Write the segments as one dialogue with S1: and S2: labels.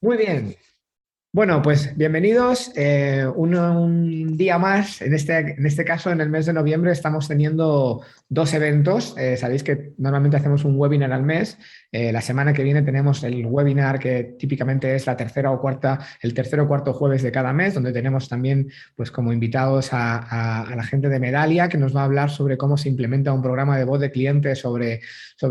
S1: Muy bien. Bueno, pues bienvenidos. Un día más. En este caso, en el mes de noviembre, estamos teniendo dos eventos. Sabéis que normalmente hacemos un webinar al mes. La semana que viene tenemos el webinar que típicamente es el tercer o cuarto jueves de cada mes, donde tenemos también, pues, como invitados a la gente de Medalia, que nos va a hablar sobre cómo se implementa un programa de voz de cliente sobre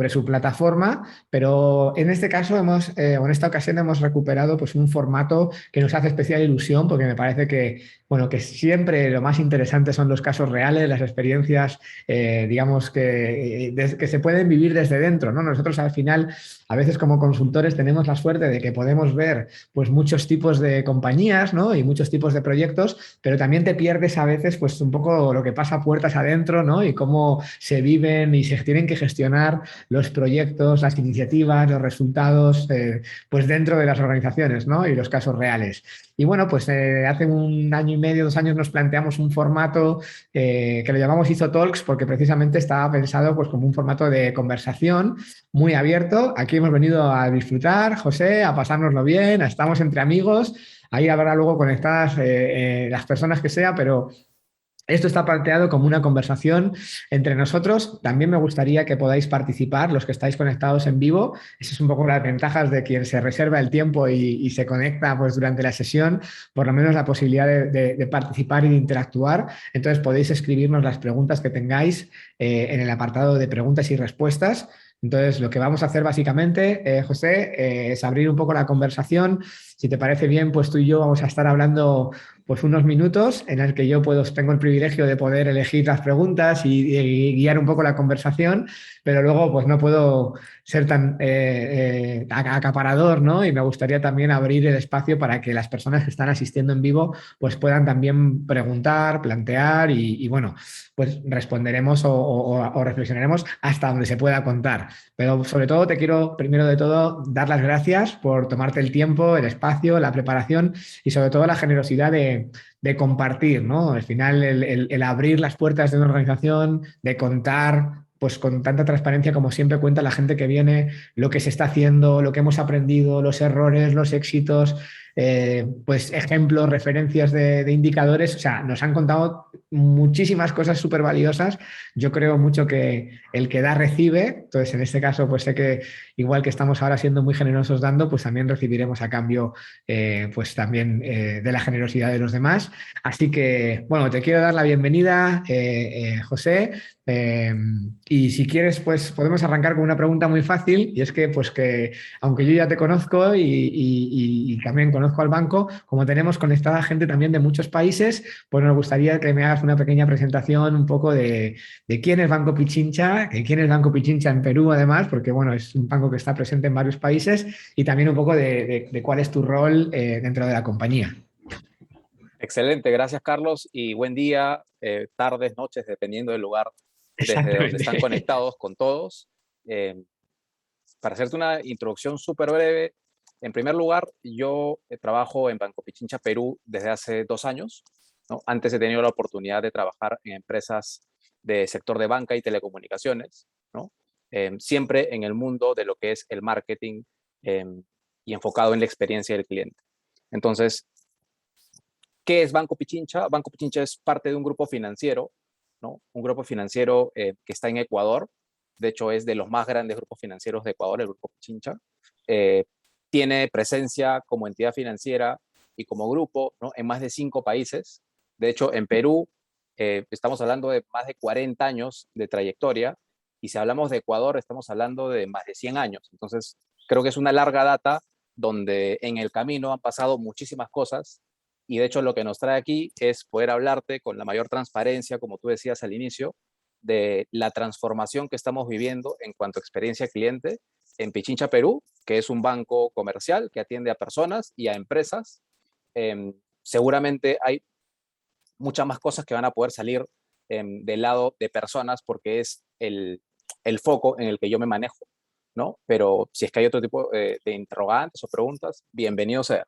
S1: su plataforma. Pero en este caso o en esta ocasión hemos recuperado, pues, un formato que nos hace especial ilusión porque me parece que, bueno, que siempre lo más interesante son los casos reales, las experiencias, digamos, que se pueden vivir desde dentro, ¿no? Nosotros al final, a veces como consultores, tenemos la suerte de que podemos ver, pues, muchos tipos de compañías, ¿no? Y muchos tipos de proyectos, pero también te pierdes a veces, pues, un poco lo que pasa puertas adentro, ¿no? Y cómo se viven y se tienen que gestionar los proyectos, las iniciativas, los resultados, pues dentro de las organizaciones, ¿no? Y los casos reales. Y bueno, pues hace un año y medio, 2 años nos planteamos un formato que lo llamamos Izo Talks porque precisamente estaba pensado, pues, como un formato de conversación muy abierto. Aquí hemos venido a disfrutar, José, a pasárnoslo bien, estamos entre amigos. Ahí habrá luego conectadas las personas que sea, pero esto está planteado como una conversación entre nosotros. También me gustaría que podáis participar, los que estáis conectados en vivo. Esas son un poco las ventajas de quien se reserva el tiempo y se conecta, pues, durante la sesión, por lo menos la posibilidad de participar y de interactuar. Entonces podéis escribirnos las preguntas que tengáis en el apartado de preguntas y respuestas. Entonces, lo que vamos a hacer básicamente, José, es abrir un poco la conversación. Si te parece bien, pues tú y yo vamos a estar hablando, pues, unos minutos en el que yo tengo el privilegio de poder elegir las preguntas y guiar un poco la conversación, pero luego, pues, no puedo ser tan acaparador, ¿no? Y me gustaría también abrir el espacio para que las personas que están asistiendo en vivo, pues, puedan también preguntar, plantear y bueno, pues responderemos o reflexionaremos hasta donde se pueda contar. Pero sobre todo te quiero, primero de todo, dar las gracias por tomarte el tiempo, el espacio, la preparación y sobre todo la generosidad de compartir, ¿no? Al final, el abrir las puertas de una organización, de contar, pues, con tanta transparencia como siempre cuenta la gente que viene, lo que se está haciendo, lo que hemos aprendido, los errores, los éxitos, pues ejemplos, referencias de indicadores. O sea, nos han contado muchísimas cosas súper valiosas. Yo creo mucho que el que da recibe. Entonces, en este caso, pues sé que igual que estamos ahora siendo muy generosos dando, pues también recibiremos a cambio, pues también, de la generosidad de los demás. Así que, bueno, te quiero dar la bienvenida, José. Eh, y si quieres, pues podemos arrancar con una pregunta muy fácil, y es que, pues, que aunque yo ya te conozco y también conozco al banco, como tenemos conectada gente también de muchos países, pues nos gustaría que me hagas una pequeña presentación un poco de quién es Banco Pichincha, quién es Banco Pichincha en Perú además, porque bueno, es un banco que está presente en varios países, y también un poco de cuál es tu rol dentro de la compañía.
S2: Excelente, gracias Carlos y buen día, tardes, noches, dependiendo del lugar desde donde están
S1: Exactamente.
S2: conectados con todos. Eh, para hacerte una introducción súper breve, en primer lugar, yo trabajo en Banco Pichincha Perú desde hace 2 años, ¿no? Antes he tenido la oportunidad de trabajar en empresas de sector de banca y telecomunicaciones, ¿no? Siempre en el mundo de lo que es el marketing eh, y enfocado en la experiencia del cliente. Entonces, ¿qué es Banco Pichincha? Banco Pichincha es parte de un grupo financiero, ¿no? Un grupo financiero que está en Ecuador. De hecho, es de los más grandes grupos financieros de Ecuador, el Grupo Pichincha. Eh, Tiene presencia como entidad financiera y como grupo, ¿no? En más de 5 países. De hecho, en Perú estamos hablando de más de 40 años de trayectoria, y si hablamos de Ecuador estamos hablando de más de 100 años. Entonces, creo que es una larga data donde en el camino han pasado muchísimas cosas, y de hecho lo que nos trae aquí es poder hablarte con la mayor transparencia, como tú decías al inicio, de la transformación que estamos viviendo en cuanto a experiencia cliente en Pichincha Perú, que es un banco comercial que atiende a personas y a empresas. Seguramente hay muchas más cosas que van a poder salir del lado de personas, porque es el foco en el que yo me manejo, ¿no? Pero si es que hay otro tipo de interrogantes o preguntas, bienvenido sea.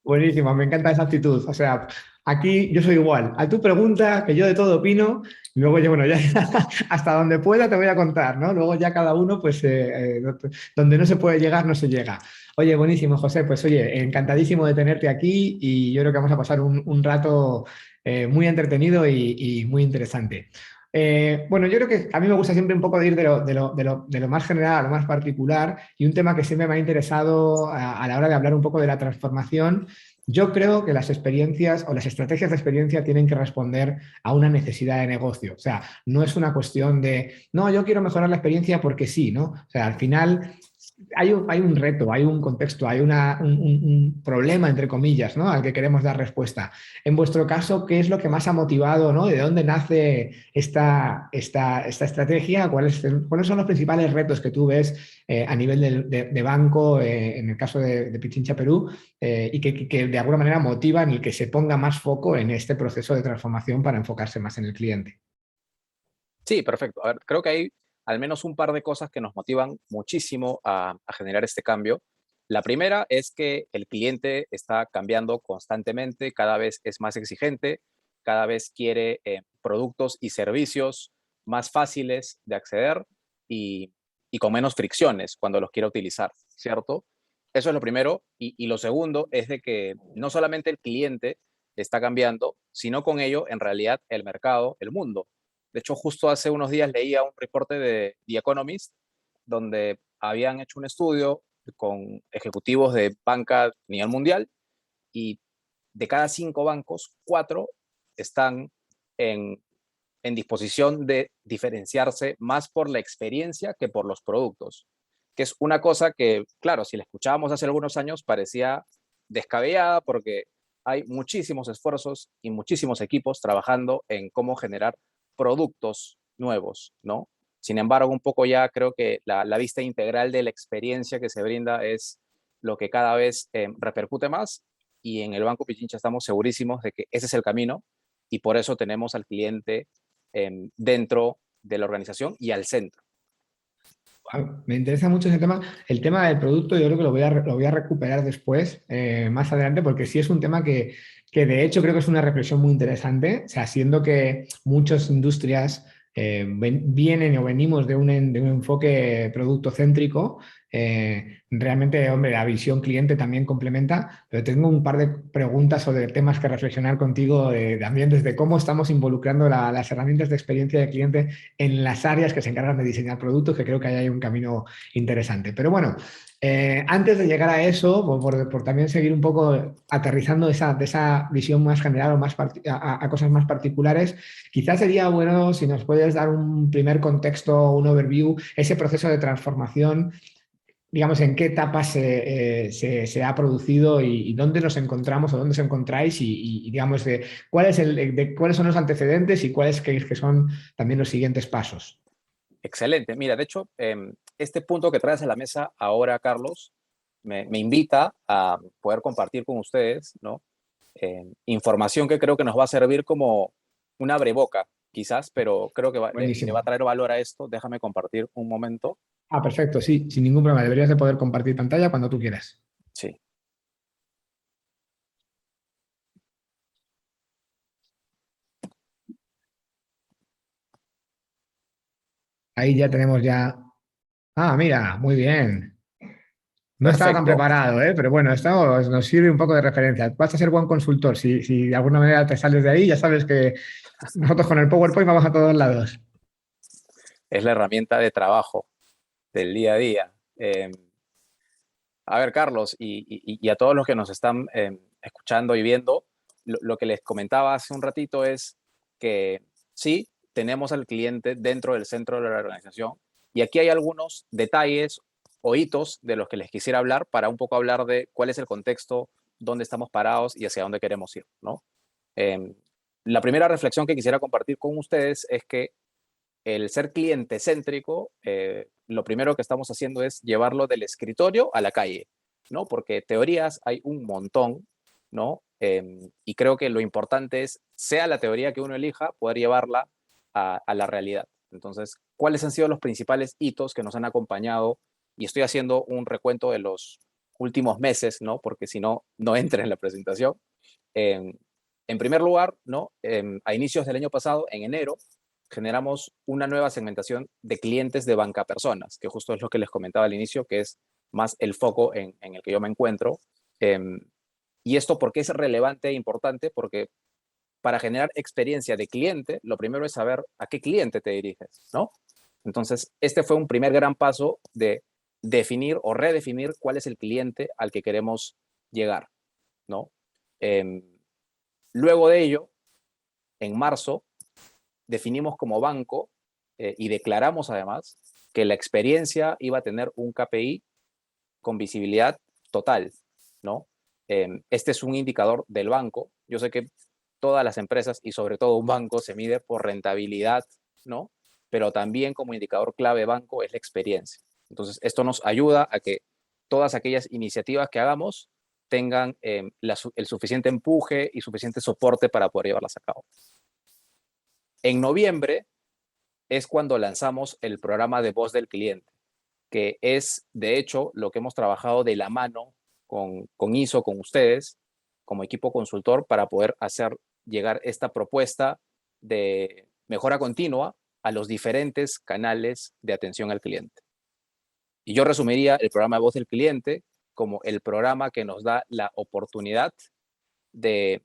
S1: Buenísimo, me encanta esa actitud. O sea, Aquí yo soy igual. A tu pregunta, que yo de todo opino, y luego yo, bueno, ya hasta donde pueda te voy a contar, ¿no? Luego ya cada uno, pues, donde no se puede llegar, no se llega. Oye, buenísimo, José. Pues oye, encantadísimo de tenerte aquí y yo creo que vamos a pasar un rato muy entretenido y muy interesante. Bueno, yo creo que a mí me gusta siempre un poco de ir de lo más general a lo más particular y un tema que siempre me ha interesado a la hora de hablar un poco de la transformación. Yo creo que las experiencias o las estrategias de experiencia tienen que responder a una necesidad de negocio. O sea, no es una cuestión de, no, yo quiero mejorar la experiencia porque sí, ¿no? O sea, al final hay un reto, hay un contexto, hay un problema, entre comillas, ¿no? Al que queremos dar respuesta. En vuestro caso, ¿qué es lo que más ha motivado, ¿no? ¿De dónde nace esta estrategia? ¿Cuáles son los principales retos que tú ves a nivel de banco, en el caso de Pichincha Perú, y que de alguna manera motivan el que se ponga más foco en este proceso de transformación para enfocarse más en el cliente?
S2: Sí, perfecto. A ver, creo que hay al menos un par de cosas que nos motivan muchísimo a generar este cambio. La primera es que el cliente está cambiando constantemente, cada vez es más exigente, cada vez quiere productos y servicios más fáciles de acceder y, y con menos fricciones cuando los quiera utilizar, ¿cierto? Eso es lo primero. Y lo segundo es de que no solamente el cliente está cambiando, sino con ello, en realidad, el mercado, el mundo. De hecho, justo hace unos días leía un reporte de The Economist donde habían hecho un estudio con ejecutivos de banca a nivel mundial y de cada 5 bancos, 4 están en, en disposición de diferenciarse más por la experiencia que por los productos, que es una cosa que, claro, si la escuchábamos hace algunos años parecía descabellada porque hay muchísimos esfuerzos y muchísimos equipos trabajando en cómo generar productos nuevos, ¿no? Sin embargo, un poco ya creo que la vista integral de la experiencia que se brinda es lo que cada vez repercute más y en el Banco Pichincha estamos segurísimos de que ese es el camino y por eso tenemos al cliente dentro de la organización y al centro.
S1: Me interesa mucho ese tema. El tema del producto, yo creo que lo voy a recuperar después, más adelante, porque sí es un tema que de hecho creo que es una reflexión muy interesante. O sea, siendo que muchas industrias vienen o venimos de un enfoque producto céntrico, realmente, hombre, la visión cliente también complementa, pero tengo un par de preguntas o de temas que reflexionar contigo también desde cómo estamos involucrando las herramientas de experiencia de cliente en las áreas que se encargan de diseñar productos, que creo que ahí hay un camino interesante. Pero bueno, antes de llegar a eso, por también seguir un poco aterrizando de esa visión más general o a cosas más particulares, quizás sería bueno si nos puedes dar un primer contexto, un overview, ese proceso de transformación, digamos, en qué etapas se ha producido y dónde nos encontramos o dónde os encontráis digamos, cuáles son los antecedentes y cuáles creéis que son también los siguientes pasos.
S2: Excelente. Mira, de hecho, este punto que traes a la mesa ahora, Carlos, me invita a poder compartir con ustedes, ¿no? Información que creo que nos va a servir como un abreboca, quizás, pero creo que le va a
S1: Buenísimo.
S2: traer valor a esto. Déjame compartir un momento.
S1: Ah, perfecto, sí, sin ningún problema. Deberías de poder compartir pantalla cuando tú quieras.
S2: Sí,
S1: Ahí ya tenemos ya. Ah, mira, muy bien. No estaba tan
S2: perfecto.
S1: preparado, ¿eh? Pero bueno, esto nos sirve un poco de referencia. Vas a ser buen consultor. Si de alguna manera te sales de ahí, ya sabes que nosotros con el PowerPoint vamos a todos lados.
S2: Es la herramienta de trabajo del día a día. A ver, Carlos, y a todos los que nos están escuchando y viendo, lo que les comentaba hace un ratito es que sí, tenemos al cliente dentro del centro de la organización y aquí hay algunos detalles o hitos de los que les quisiera hablar para un poco hablar de cuál es el contexto, dónde estamos parados y hacia dónde queremos ir, ¿no? Eh, la primera reflexión que quisiera compartir con ustedes es que el ser cliente céntrico, lo primero que estamos haciendo es llevarlo del escritorio a la calle, ¿no? Porque teorías hay un montón, ¿no? Y creo que lo importante es, sea la teoría que uno elija, poder llevarla a la realidad. Entonces, ¿cuáles han sido los principales hitos que nos han acompañado? Y estoy haciendo un recuento de los últimos meses, ¿no? Porque si no, no entra en la presentación. En primer lugar, ¿no? A inicios del año pasado, en enero, generamos una nueva segmentación de clientes de banca personas, que justo es lo que les comentaba al inicio, que es más el foco en el que yo me encuentro. Y esto, ¿por qué es relevante e importante? Porque para generar experiencia de cliente, lo primero es saber a qué cliente te diriges, ¿no? Entonces, este fue un primer gran paso de definir o redefinir cuál es el cliente al que queremos llegar, ¿no? Eh, Luego de ello, en marzo, definimos como banco y declaramos además que la experiencia iba a tener un KPI con visibilidad total, ¿no? Este es un indicador del banco. Yo sé que todas las empresas y sobre todo un banco se mide por rentabilidad, ¿no? Pero también como indicador clave banco es la experiencia. Entonces, esto nos ayuda a que todas aquellas iniciativas que hagamos tengan el suficiente empuje y suficiente soporte para poder llevarlas a cabo. En noviembre es cuando lanzamos el programa de voz del cliente, que es, de hecho, lo que hemos trabajado de la mano con ISO, con ustedes, como equipo consultor, para poder hacer llegar esta propuesta de mejora continua a los diferentes canales de atención al cliente. Y yo resumiría el programa de voz del cliente como el programa que nos da la oportunidad de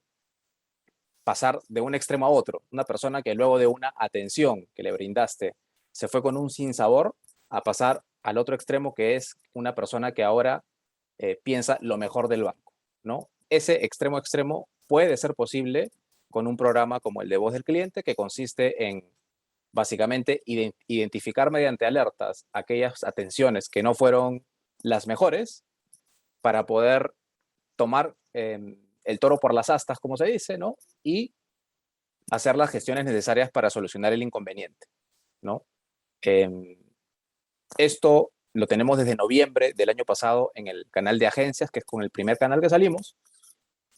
S2: pasar de un extremo a otro. Una persona que luego de una atención que le brindaste se fue con un sinsabor, a pasar al otro extremo, que es una persona que ahora piensa lo mejor del banco, ¿no? Ese extremo extremo puede ser posible con un programa como el de voz del cliente, que consiste en básicamente identificar mediante alertas aquellas atenciones que no fueron las mejores para poder tomar el toro por las astas, como se dice, ¿no? Y hacer las gestiones necesarias para solucionar el inconveniente, ¿no? Esto lo tenemos desde noviembre del año pasado en el canal de agencias, que es con el primer canal que salimos.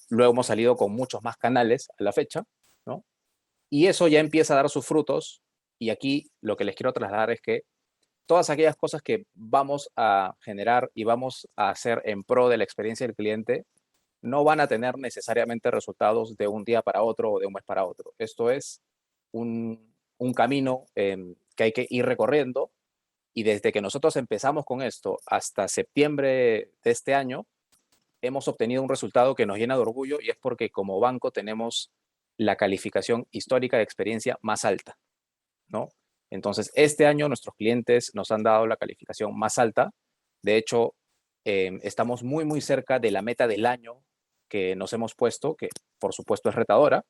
S2: Luego hemos salido con muchos más canales a la fecha, ¿no? Y eso ya empieza a dar sus frutos. Y aquí lo que les quiero trasladar es que todas aquellas cosas que vamos a generar y vamos a hacer en pro de la experiencia del cliente no van a tener necesariamente resultados de un día para otro o de un mes para otro. Esto es un camino que hay que ir recorriendo, y desde que nosotros empezamos con esto hasta septiembre de este año, hemos obtenido un resultado que nos llena de orgullo, y es porque como banco tenemos la calificación histórica de experiencia más alta, ¿no? Entonces, este año nuestros clientes nos han dado la calificación más alta. De hecho, estamos muy, muy cerca de la meta del año que nos hemos puesto, que por supuesto es retadora.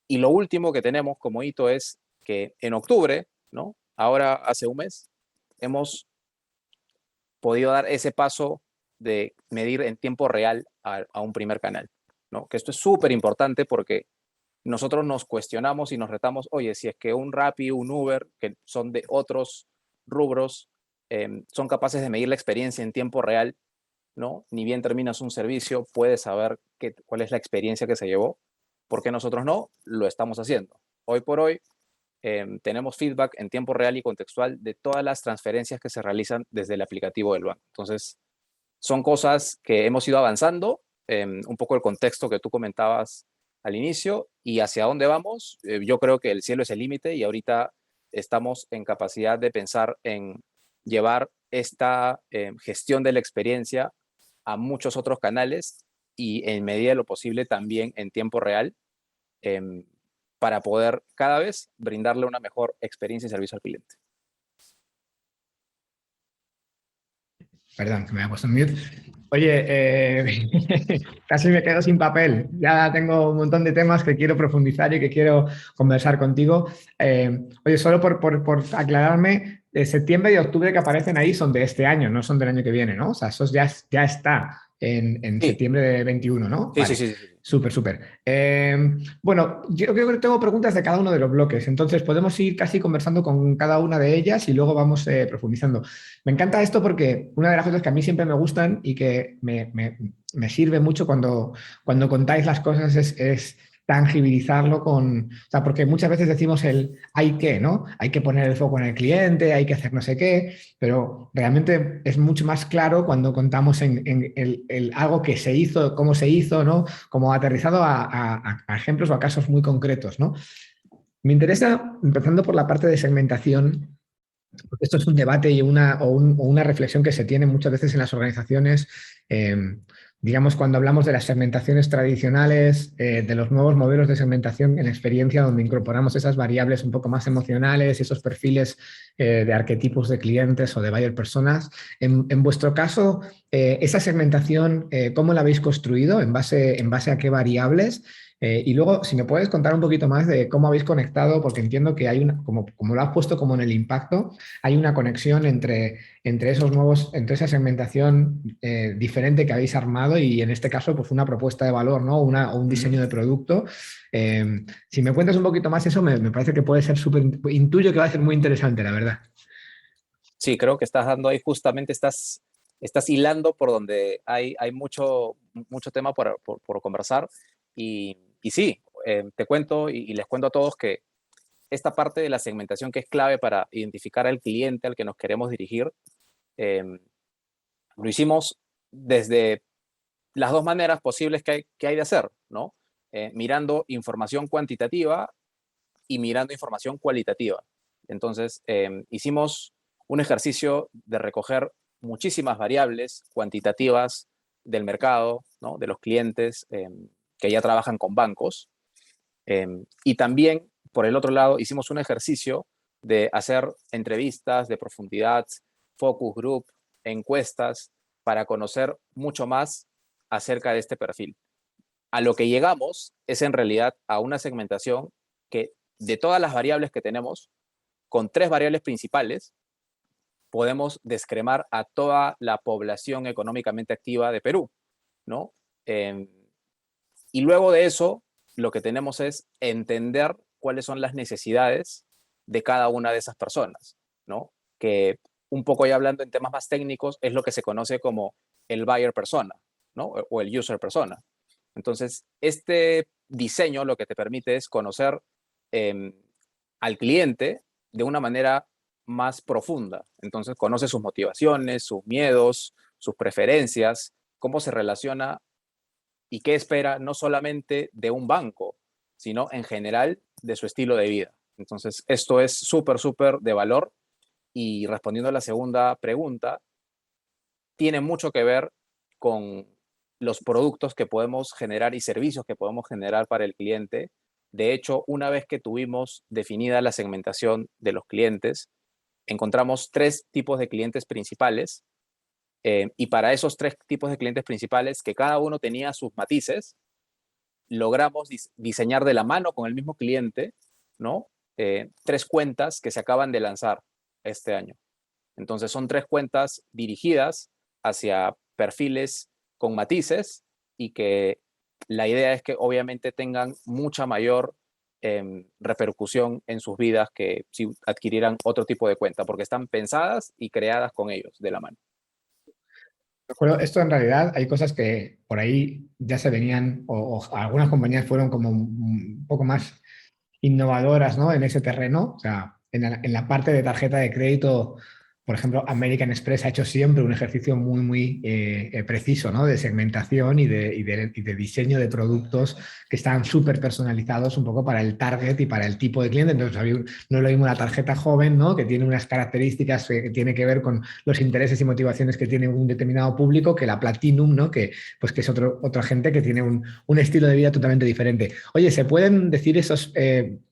S2: Y lo último que tenemos como hito es que en octubre, ¿no? Ahora hace un mes, hemos podido dar ese paso de medir en tiempo real a un primer canal, ¿no? Que esto es súper importante porque nosotros nos cuestionamos y nos retamos, oye, si es que un Rappi, un Uber, que son de otros rubros, son capaces de medir la experiencia en tiempo real, ¿no? Ni bien terminas un servicio, puedes saber cuál es la experiencia que se llevó. ¿Por qué nosotros no? Lo estamos haciendo. Hoy por hoy tenemos feedback en tiempo real y contextual de todas las transferencias que se realizan desde el aplicativo del banco. Entonces, son cosas que hemos ido avanzando, un poco el contexto que tú comentabas al inicio y hacia dónde vamos. Yo creo que el cielo es el límite, y ahorita estamos en capacidad de pensar en llevar esta gestión de la experiencia a muchos otros canales, y en medida de lo posible también en tiempo real, eh, para poder cada vez brindarle una mejor experiencia y servicio al cliente.
S1: Perdón, que me había puesto en mute. Oye, casi me quedo sin papel. Ya tengo un montón de temas que quiero profundizar y que quiero conversar contigo. Oye, solo por aclararme, de septiembre y octubre que aparecen ahí son de este año, no son del año que viene, ¿no? O sea, eso ya está en
S2: Sí,
S1: septiembre de 21, ¿no?
S2: sí, sí,
S1: Vale,
S2: sí, sí.
S1: súper, súper. Bueno, yo creo que tengo preguntas de cada uno de los bloques, entonces podemos ir casi conversando con cada una de ellas y luego vamos profundizando. Me encanta esto porque una de las cosas que a mí siempre me gustan y que me sirve mucho cuando contáis las cosas es tangibilizarlo o sea, porque muchas veces decimos el hay que, ¿no? Hay que poner el foco en el cliente, hay que hacer no sé qué, pero realmente es mucho más claro cuando contamos en algo que se hizo, cómo se hizo, ¿no? Como aterrizado a ejemplos o a casos muy concretos, ¿no? Me interesa, empezando por la parte de segmentación, porque esto es un debate y o una reflexión que se tiene muchas veces en las organizaciones, eh, digamos, cuando hablamos de las segmentaciones tradicionales, de los nuevos modelos de segmentación en experiencia, donde incorporamos esas variables un poco más emocionales, esos perfiles de arquetipos de clientes o de buyer personas. En vuestro caso, esa segmentación, ¿cómo la habéis construido? En base a qué variables? Y luego, si me puedes contar un poquito más de cómo habéis conectado, porque entiendo que hay una, como lo has puesto como en el impacto, hay una conexión entre esos nuevos, entre esa segmentación diferente que habéis armado y en este caso, pues una propuesta de valor, ¿no? O un
S2: Ujú.
S1: diseño de producto. Si me cuentas un poquito más eso, me parece que puede ser súper, intuyo que va a ser muy interesante, la verdad.
S2: Sí, creo que estás dando ahí justamente, estás hilando por donde hay mucho tema por conversar. Y sí, te cuento y les cuento a todos que esta parte de la segmentación que es clave para identificar al cliente al que nos queremos dirigir, eh, lo hicimos desde las dos maneras posibles que hay de hacer, ¿no? Mirando información cuantitativa y mirando información cualitativa. Entonces, hicimos un ejercicio de recoger muchísimas variables cuantitativas del mercado, ¿no? De los clientes que ya trabajan con bancos. Y también, por el otro lado, hicimos un ejercicio de hacer entrevistas de profundidad, focus group, encuestas, para conocer mucho más acerca de este perfil. A lo que llegamos es en realidad a una segmentación que de todas las variables que tenemos, con tres variables principales, podemos descremar a toda la población económicamente activa de Perú, ¿no? Eh, y luego de eso, lo que tenemos es entender cuáles son las necesidades de cada una de esas personas, ¿no? Que un poco ya hablando en temas más técnicos, es lo que se conoce como el buyer persona, ¿no? O el user persona. Entonces, este diseño lo que te permite es conocer eh, al cliente de una manera más profunda. Entonces, conoce sus motivaciones, sus miedos, sus preferencias, cómo se relaciona y qué espera no solamente de un banco, sino en general de su estilo de vida. Entonces, esto es súper de valor. Y respondiendo a la segunda pregunta, tiene mucho que ver con los productos que podemos generar y servicios que podemos generar para el cliente. De hecho, una vez que tuvimos definida la segmentación de los clientes, encontramos tres tipos de clientes principales. Y para esos tres tipos de clientes principales, que cada uno tenía sus matices, logramos diseñar de la mano con el mismo cliente, ¿no? Tres cuentas que se acaban de lanzar este año. Entonces son tres cuentas dirigidas hacia perfiles con matices y que la idea es que obviamente tengan mucha mayor repercusión en sus vidas que si adquirieran otro tipo de cuenta, porque están pensadas y creadas con ellos de la mano.
S1: Bueno, esto en realidad hay cosas que por ahí ya se venían, o algunas compañías fueron como un poco más innovadoras, ¿no? En ese terreno. O sea, en la parte de tarjeta de crédito, por ejemplo, American Express ha hecho siempre un ejercicio muy preciso, ¿no? De segmentación y de diseño de productos que están súper personalizados un poco para el target y para el tipo de cliente. Entonces, no es lo mismo una tarjeta joven, ¿no? Que tiene unas características que tiene que ver con los intereses y motivaciones que tiene un determinado público, que la Platinum, ¿no? Que es otra gente que tiene un estilo de vida totalmente diferente. Oye, ¿se pueden decir esos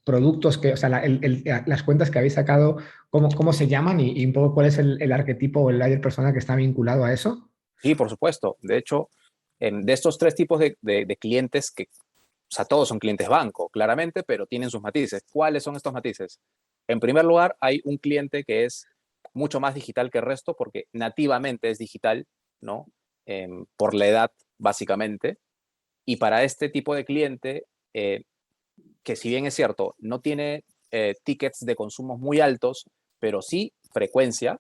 S1: productos que, o sea, las cuentas que habéis sacado, cómo se llaman y un poco cuál es el arquetipo o el layer persona que está vinculado a eso?
S2: Sí, por supuesto. De hecho, de estos tres tipos de clientes que, o sea, todos son clientes banco, claramente, pero tienen sus matices. ¿Cuáles son estos matices? En primer lugar, hay un cliente que es mucho más digital que el resto porque nativamente es digital, ¿no? Por la edad, básicamente. Y para este tipo de cliente, que si bien es cierto, no tiene tickets de consumos muy altos, pero sí frecuencia,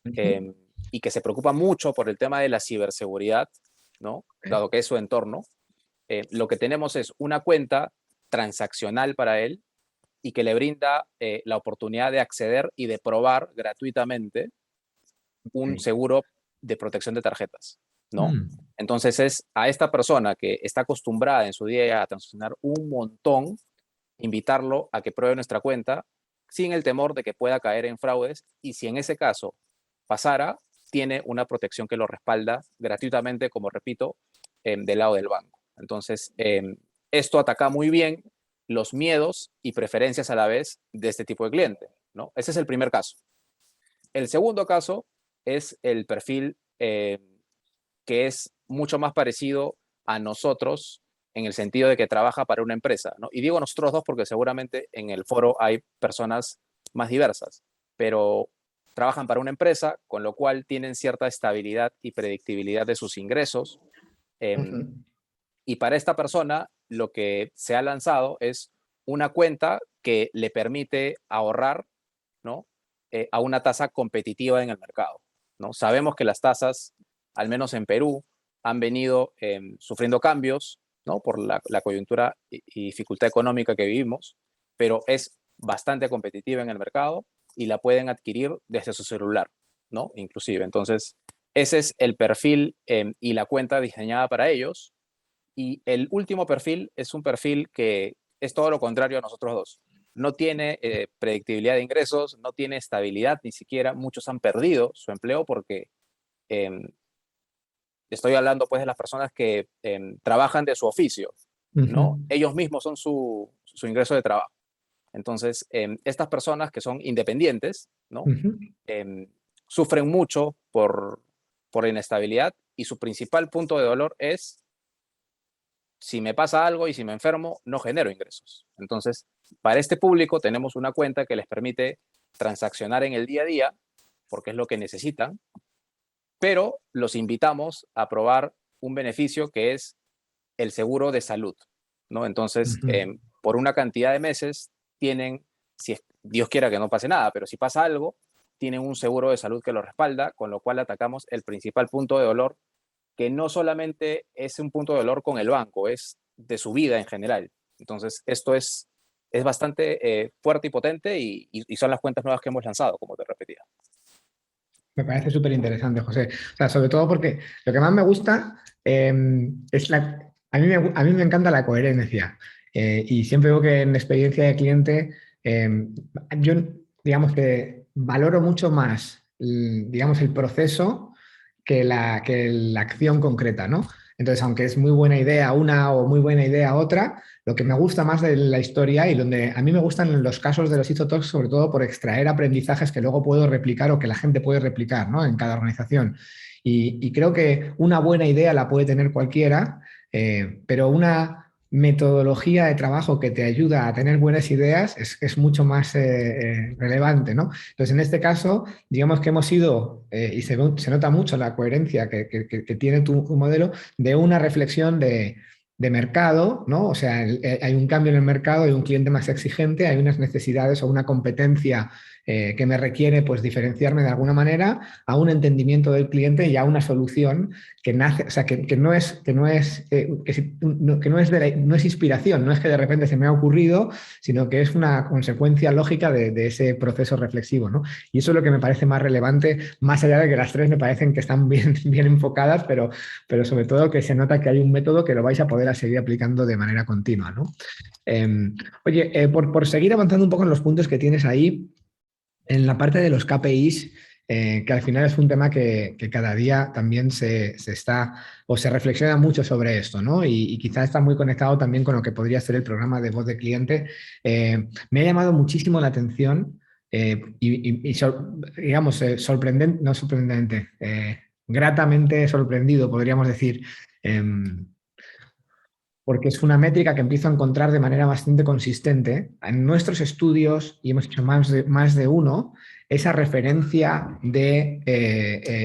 S1: Ujú.
S2: eh, y que se preocupa mucho por el tema de la ciberseguridad, ¿no? Dado que es su entorno, lo que tenemos es una cuenta transaccional para él y que le brinda la oportunidad de acceder y de probar gratuitamente un
S1: Ok.
S2: seguro de protección de tarjetas, ¿no?
S1: Mm,
S2: Entonces es a esta persona que está acostumbrada en su día a transaccionar un montón, invitarlo a que pruebe nuestra cuenta sin el temor de que pueda caer en fraudes y si en ese caso pasara, tiene una protección que lo respalda gratuitamente, como repito, del lado del banco. Entonces, esto ataca muy bien los miedos y preferencias a la vez de este tipo de cliente, ¿no? Ese es el primer caso. El segundo caso es el perfil que es mucho más parecido a nosotros en el sentido de que trabaja para una empresa, ¿no? Y digo nosotros dos porque seguramente en el foro hay personas más diversas, pero trabajan para una empresa, con lo cual tienen cierta estabilidad y predictibilidad de sus ingresos.
S1: ujú,
S2: eh, y para esta persona, lo que se ha lanzado es una cuenta que le permite ahorrar, ¿no? A una tasa competitiva en el mercado, ¿no? Sabemos que las tasas, al menos en Perú, han venido sufriendo cambios, ¿no? Por la coyuntura y dificultad económica que vivimos, pero es bastante competitiva en el mercado y la pueden adquirir desde su celular, ¿no? Inclusive. Entonces, ese es el perfil y la cuenta diseñada para ellos. Y el último perfil es un perfil que es todo lo contrario a nosotros dos. No tiene predictibilidad de ingresos, no tiene estabilidad ni siquiera. Muchos han perdido su empleo porque eh, estoy hablando pues de las personas que trabajan de su oficio,
S1: ujú,
S2: ¿no? Ellos mismos son su ingreso de trabajo. Entonces, estas personas que son independientes, ¿no?
S1: ujú.
S2: Eh, sufren mucho por la inestabilidad y su principal punto de dolor es si me pasa algo y si me enfermo, no genero ingresos. Entonces, para este público tenemos una cuenta que les permite transaccionar en el día a día, porque es lo que necesitan, pero los invitamos a probar un beneficio que es el seguro de salud, ¿no? Entonces,
S1: Ujú.
S2: por una cantidad de meses tienen, si es, Dios quiera que no pase nada, pero si pasa algo, tienen un seguro de salud que lo respalda, con lo cual atacamos el principal punto de dolor que no solamente es un punto de dolor con el banco, es de su vida en general. Entonces, esto es bastante fuerte y potente y son las cuentas nuevas que hemos lanzado, como te repetía.
S1: Me parece súper interesante, José. O sea, sobre todo porque lo que más me gusta es la... a mí me encanta la coherencia. Y siempre digo que en experiencia de cliente, yo digamos que valoro mucho más, digamos, el proceso que la acción concreta, ¿no? Entonces, aunque es muy buena idea una o muy buena idea otra, lo que me gusta más de la historia y donde a mí me gustan los casos de los Talks, sobre todo por extraer aprendizajes que luego puedo replicar o que la gente puede replicar, ¿no? En cada organización. Y creo que una buena idea la puede tener cualquiera, pero una metodología de trabajo que te ayuda a tener buenas ideas es mucho más relevante, ¿no? Entonces, en este caso, digamos que hemos ido, y se nota mucho la coherencia que tiene tu modelo, de una reflexión de mercado, ¿no? O sea, hay un cambio en el mercado, hay un cliente más exigente, hay unas necesidades o una competencia que me requiere pues diferenciarme de alguna manera a un entendimiento del cliente y a una solución que nace, o sea, que no es, que no es, no es inspiración, no es que de repente se me ha ocurrido, sino que es una consecuencia lógica de ese proceso reflexivo, ¿no? Y eso es lo que me parece más relevante, más allá de que las tres me parecen que están bien, bien enfocadas, pero sobre todo que se nota que hay un método que lo vais a poder a seguir aplicando de manera continua, ¿no? Eh, oye, por seguir avanzando un poco en los puntos que tienes ahí, en la parte de los KPIs, que al final es un tema que cada día también se está o se reflexiona mucho sobre esto, ¿no? Y quizás está muy conectado también con lo que podría ser el programa de voz de cliente. Me ha llamado muchísimo la atención digamos, sorprendente, no sorprendente, gratamente sorprendido, podríamos decir. Porque es una métrica que empiezo a encontrar de manera bastante consistente en nuestros estudios, y hemos hecho más de uno, esa referencia de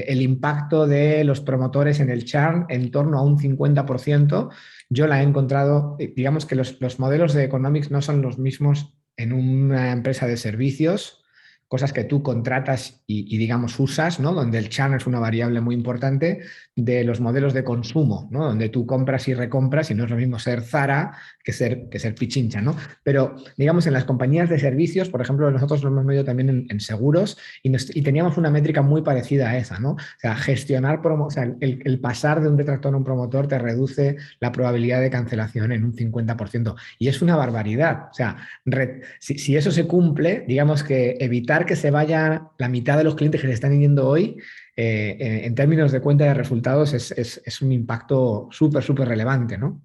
S1: el impacto de los promotores en el churn en torno a un 50%. Yo la he encontrado, digamos que los modelos de economics no son los mismos en una empresa de servicios cosas que tú contratas digamos, usas, ¿no? Donde el churn es una variable muy importante, de los modelos de consumo, ¿no? Donde tú compras y recompras y no es lo mismo ser Zara que ser Pichincha, ¿no? Pero, digamos, en las compañías de servicios, por ejemplo, nosotros lo hemos medido también en seguros y teníamos una métrica muy parecida a esa, ¿no? O sea, o sea, el pasar de un detractor a un promotor te reduce la probabilidad de cancelación en un 50%. Y es una barbaridad. O sea, si eso se cumple, digamos que evitar que se vaya la mitad de los clientes que se están yendo hoy, en términos de cuenta de resultados, es un impacto súper, súper relevante, ¿no?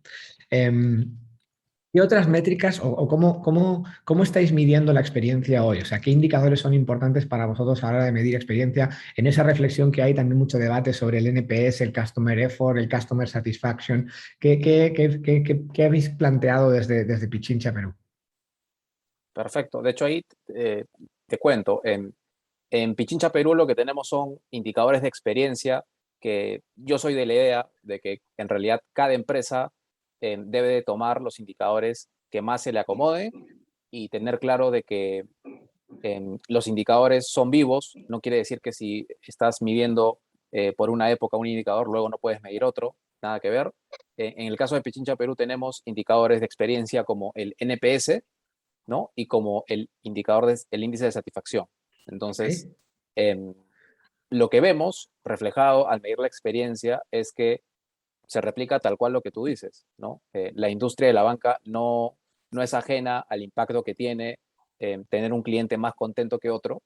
S1: ¿Qué otras métricas o cómo estáis midiendo la experiencia hoy? O sea, ¿qué indicadores son importantes para vosotros a la hora de medir experiencia? En esa reflexión que hay también mucho debate sobre el NPS, el Customer Effort, el Customer Satisfaction. ¿Qué habéis planteado desde Pichincha, Perú?
S2: Perfecto. De hecho, ahí te cuento, en Pichincha Perú lo que tenemos son indicadores de experiencia que yo soy de la idea de que en realidad cada empresa debe de tomar los indicadores que más se le acomode y tener claro de que los indicadores son vivos. No quiere decir que si estás midiendo por una época un indicador, luego no puedes medir otro, nada que ver. En el caso de Pichincha Perú tenemos indicadores de experiencia como el NPS, ¿no? Y como el indicador del índice de satisfacción. Entonces,
S1: ¿Sí?
S2: eh, lo que vemos reflejado al medir la experiencia es que se replica tal cual lo que tú dices, ¿no? La industria de la banca no es ajena al impacto que tiene tener un cliente más contento que otro.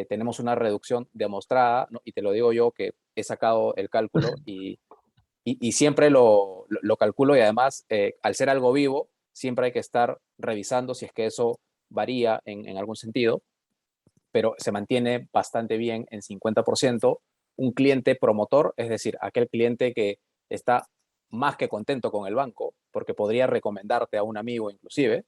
S2: Tenemos una reducción demostrada, ¿no? Y te lo digo yo que he sacado el cálculo y siempre lo calculo y además, al ser algo vivo, siempre hay que estar revisando si es que eso varía en algún sentido, pero se mantiene bastante bien en 50%. Un cliente promotor, es decir, aquel cliente que está más que contento con el banco, porque podría recomendarte a un amigo inclusive,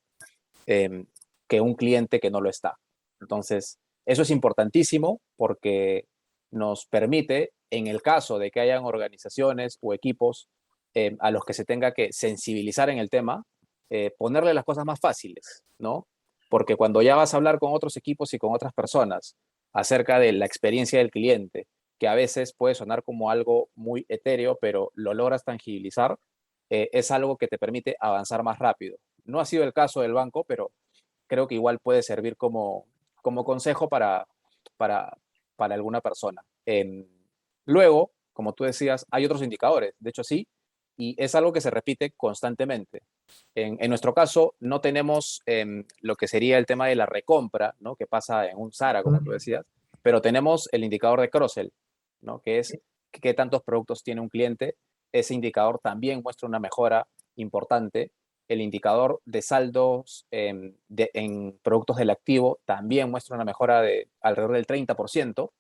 S2: eh, que un cliente que no lo está. Entonces, eso es importantísimo porque nos permite, en el caso de que hayan organizaciones o equipos a los que se tenga que sensibilizar en el tema, ponerle las cosas más fáciles, ¿no? Porque cuando ya vas a hablar con otros equipos y con otras personas acerca de la experiencia del cliente, que a veces puede sonar como algo muy etéreo, pero lo logras tangibilizar, es algo que te permite avanzar más rápido. No ha sido el caso del banco, pero creo que igual puede servir como consejo para, para alguna persona. Luego, como tú decías, hay otros indicadores, de hecho sí, y es algo que se repite constantemente. En nuestro caso, no tenemos lo que sería el tema de la recompra, ¿no? Que pasa en un Zara, como tú decías, pero tenemos el indicador de cross-sell, ¿no? Que es qué tantos productos tiene un cliente. Ese indicador también muestra una mejora importante. El indicador de saldos en productos del activo también muestra una mejora de alrededor del 30%,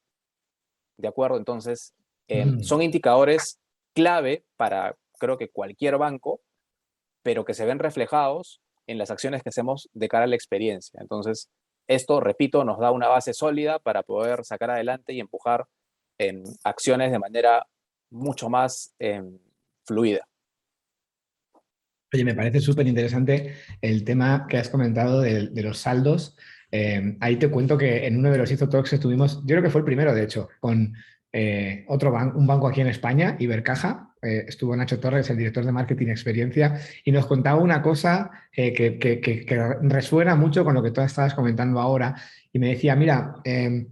S2: ¿de acuerdo? Entonces, son indicadores clave para, creo que cualquier banco, pero que se ven reflejados en las acciones que hacemos de cara a la experiencia. Entonces, esto, repito, nos da una base sólida para poder sacar adelante y empujar acciones de manera mucho más fluida.
S1: Oye, me parece súper interesante el tema que has comentado de los saldos. Ahí te cuento que en uno de los ISO Talks estuvimos, yo creo que fue el primero, de hecho, con un banco aquí en España, Ibercaja. Estuvo Nacho Torres, el director de Marketing y Experiencia, y nos contaba una cosa que resuena mucho con lo que tú estabas comentando ahora. Y me decía, mira,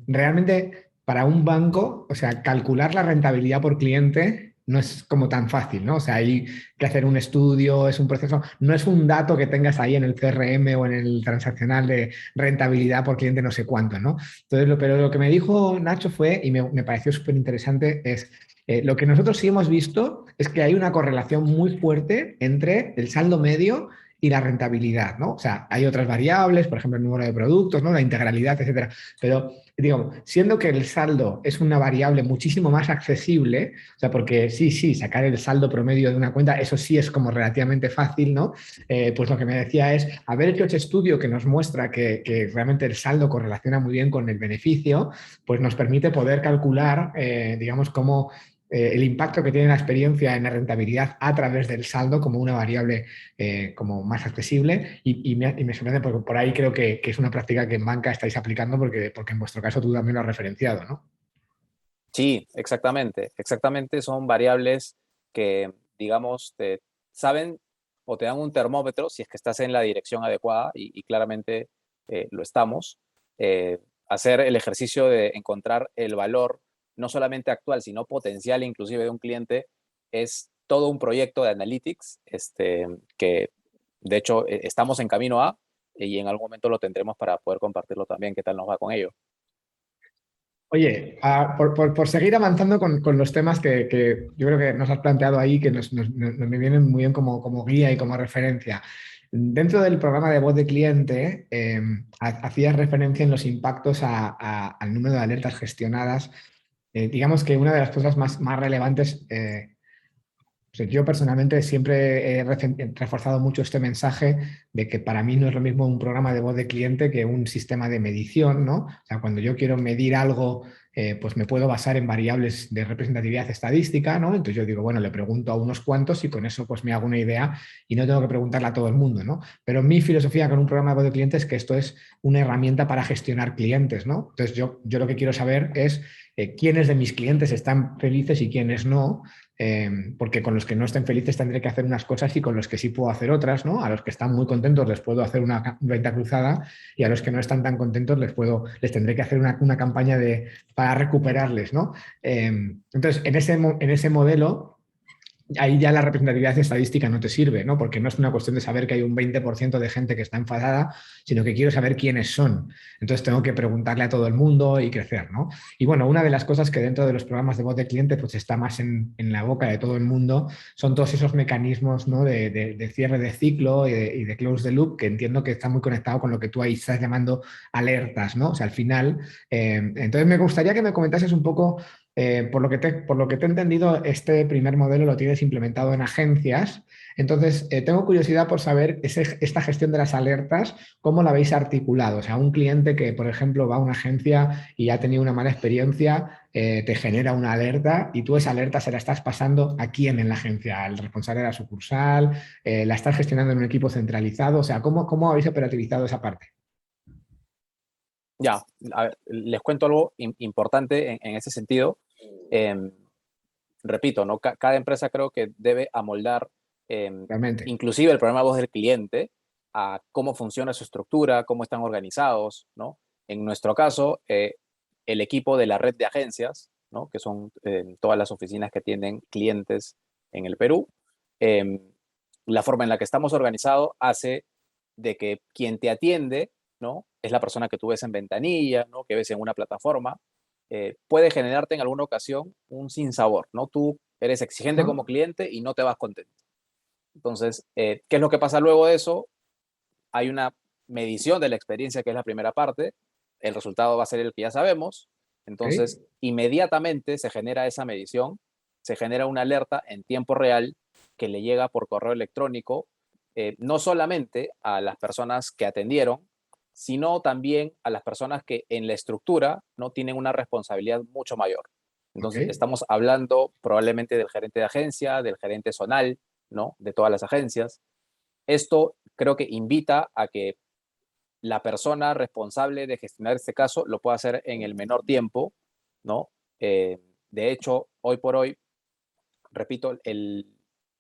S1: realmente para un banco, o sea, calcular la rentabilidad por cliente no es como tan fácil, ¿no? O sea, hay que hacer un estudio, es un proceso, no es un dato que tengas ahí en el CRM o en el transaccional de rentabilidad por cliente no sé cuánto, ¿no? Entonces, pero lo que me dijo Nacho fue, y me pareció súper interesante, es lo que nosotros sí hemos visto es que hay una correlación muy fuerte entre el saldo medio y la rentabilidad, ¿no? O sea, hay otras variables, por ejemplo, el número de productos, ¿no? La integralidad, etcétera. Pero, digamos, siendo que el saldo es una variable muchísimo más accesible, o sea, porque sí, sacar el saldo promedio de una cuenta, eso sí es como relativamente fácil, ¿no? Pues lo que me decía es, haber hecho ese estudio que nos muestra que realmente el saldo correlaciona muy bien con el beneficio, pues nos permite poder calcular, digamos, cómo el impacto que tiene la experiencia en la rentabilidad a través del saldo como una variable como más accesible y me sorprende porque por ahí creo que es una práctica que en banca estáis aplicando porque en vuestro caso tú también lo has referenciado, ¿no?
S2: Sí, exactamente. Exactamente son variables que, digamos, te saben o te dan un termómetro si es que estás en la dirección adecuada y claramente lo estamos. Hacer el ejercicio de encontrar el valor, no solamente actual, sino potencial inclusive de un cliente, es todo un proyecto de analytics que, de hecho, estamos en camino a y en algún momento lo tendremos para poder compartirlo también. ¿Qué tal nos va con ello?
S1: Oye, por seguir avanzando con los temas que yo creo que nos has planteado ahí, que me vienen muy bien como guía y como referencia. Dentro del programa de voz de cliente, hacías referencia en los impactos al número de alertas gestionadas. Digamos que una de las cosas más relevantes, pues yo personalmente siempre he reforzado mucho este mensaje de que para mí no es lo mismo un programa de voz de cliente que un sistema de medición, ¿no? O sea, cuando yo quiero medir algo, pues me puedo basar en variables de representatividad estadística, ¿no? Entonces yo digo, bueno, le pregunto a unos cuantos y con eso pues me hago una idea y no tengo que preguntarle a todo el mundo, ¿no? Pero mi filosofía con un programa de voz de cliente es que esto es una herramienta para gestionar clientes, ¿no? Entonces yo lo que quiero saber es quiénes de mis clientes están felices y quiénes no, porque con los que no estén felices tendré que hacer unas cosas y con los que sí puedo hacer otras, ¿no? A los que están muy contentos les puedo hacer una venta cruzada y a los que no están tan contentos les tendré que hacer una campaña para recuperarles, ¿no? Entonces, en ese modelo ahí ya la representatividad estadística no te sirve, ¿no? Porque no es una cuestión de saber que hay un 20% de gente que está enfadada, sino que quiero saber quiénes son. Entonces tengo que preguntarle a todo el mundo y crecer, ¿no? Y bueno, una de las cosas que dentro de los programas de voz de cliente pues está más en la boca de todo el mundo son todos esos mecanismos, ¿no? de cierre de ciclo y de close the loop, que entiendo que está muy conectado con lo que tú ahí estás llamando alertas, ¿no? O sea, al final, entonces me gustaría que me comentases un poco por lo que te he entendido, este primer modelo lo tienes implementado en agencias. Entonces, tengo curiosidad por saber esta gestión de las alertas, ¿cómo la habéis articulado? O sea, un cliente que, por ejemplo, va a una agencia y ha tenido una mala experiencia, te genera una alerta y tú esa alerta se la estás pasando a quién en la agencia, al responsable de la sucursal, la estás gestionando en un equipo centralizado. O sea, ¿cómo habéis operativizado esa parte?
S2: Ya, a ver, les cuento algo importante en ese sentido. Em, Repito, ¿no? Cada empresa creo que debe amoldar em,
S1: Realmente.
S2: inclusive el programa de voz del cliente a cómo funciona su estructura, cómo están organizados, ¿no? En nuestro caso, el equipo de la red de agencias, ¿no? Que son todas las oficinas que tienen clientes en el Perú, em, la forma en la que estamos organizados hace de que quien te atiende, ¿no? Es la persona que tú ves en ventanilla, ¿no? Que ves en una plataforma, puede generarte en alguna ocasión un sinsabor, ¿no? Tú eres exigente
S1: Ajá.
S2: como cliente y no te vas contento. Entonces, ¿qué es lo que pasa luego de eso? Hay una medición de la experiencia, que es la primera parte. El resultado va a ser el que ya sabemos.
S1: Ok,
S2: Entonces, inmediatamente se genera esa medición, se genera una alerta en tiempo real que le llega por correo electrónico, no solamente a las personas que atendieron, sino también a las personas que en la estructura no tienen una responsabilidad mucho mayor.
S1: ok,
S2: Entonces, estamos hablando probablemente del gerente de agencia, del gerente zonal, ¿no? De todas las agencias. Esto creo que invita a que la persona responsable de gestionar este caso lo pueda hacer en el menor tiempo, ¿no? De hecho, hoy por hoy, repito, el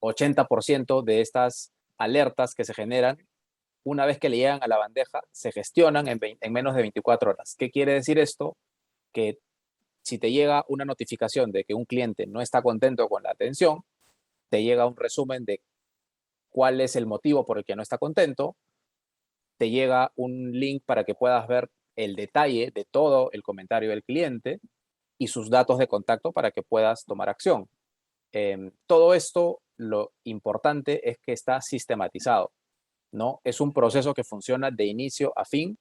S2: 80% de estas alertas que se generan, una vez que le llegan a la bandeja, se gestionan en menos de 24 horas. ¿Qué quiere decir esto? Que si te llega una notificación de que un cliente no está contento con la atención, te llega un resumen de cuál es el motivo por el que no está contento, te llega un link para que puedas ver el detalle de todo el comentario del cliente y sus datos de contacto para que puedas tomar acción. Todo esto, lo importante es que está sistematizado, ¿no? Es un proceso que funciona de inicio a fin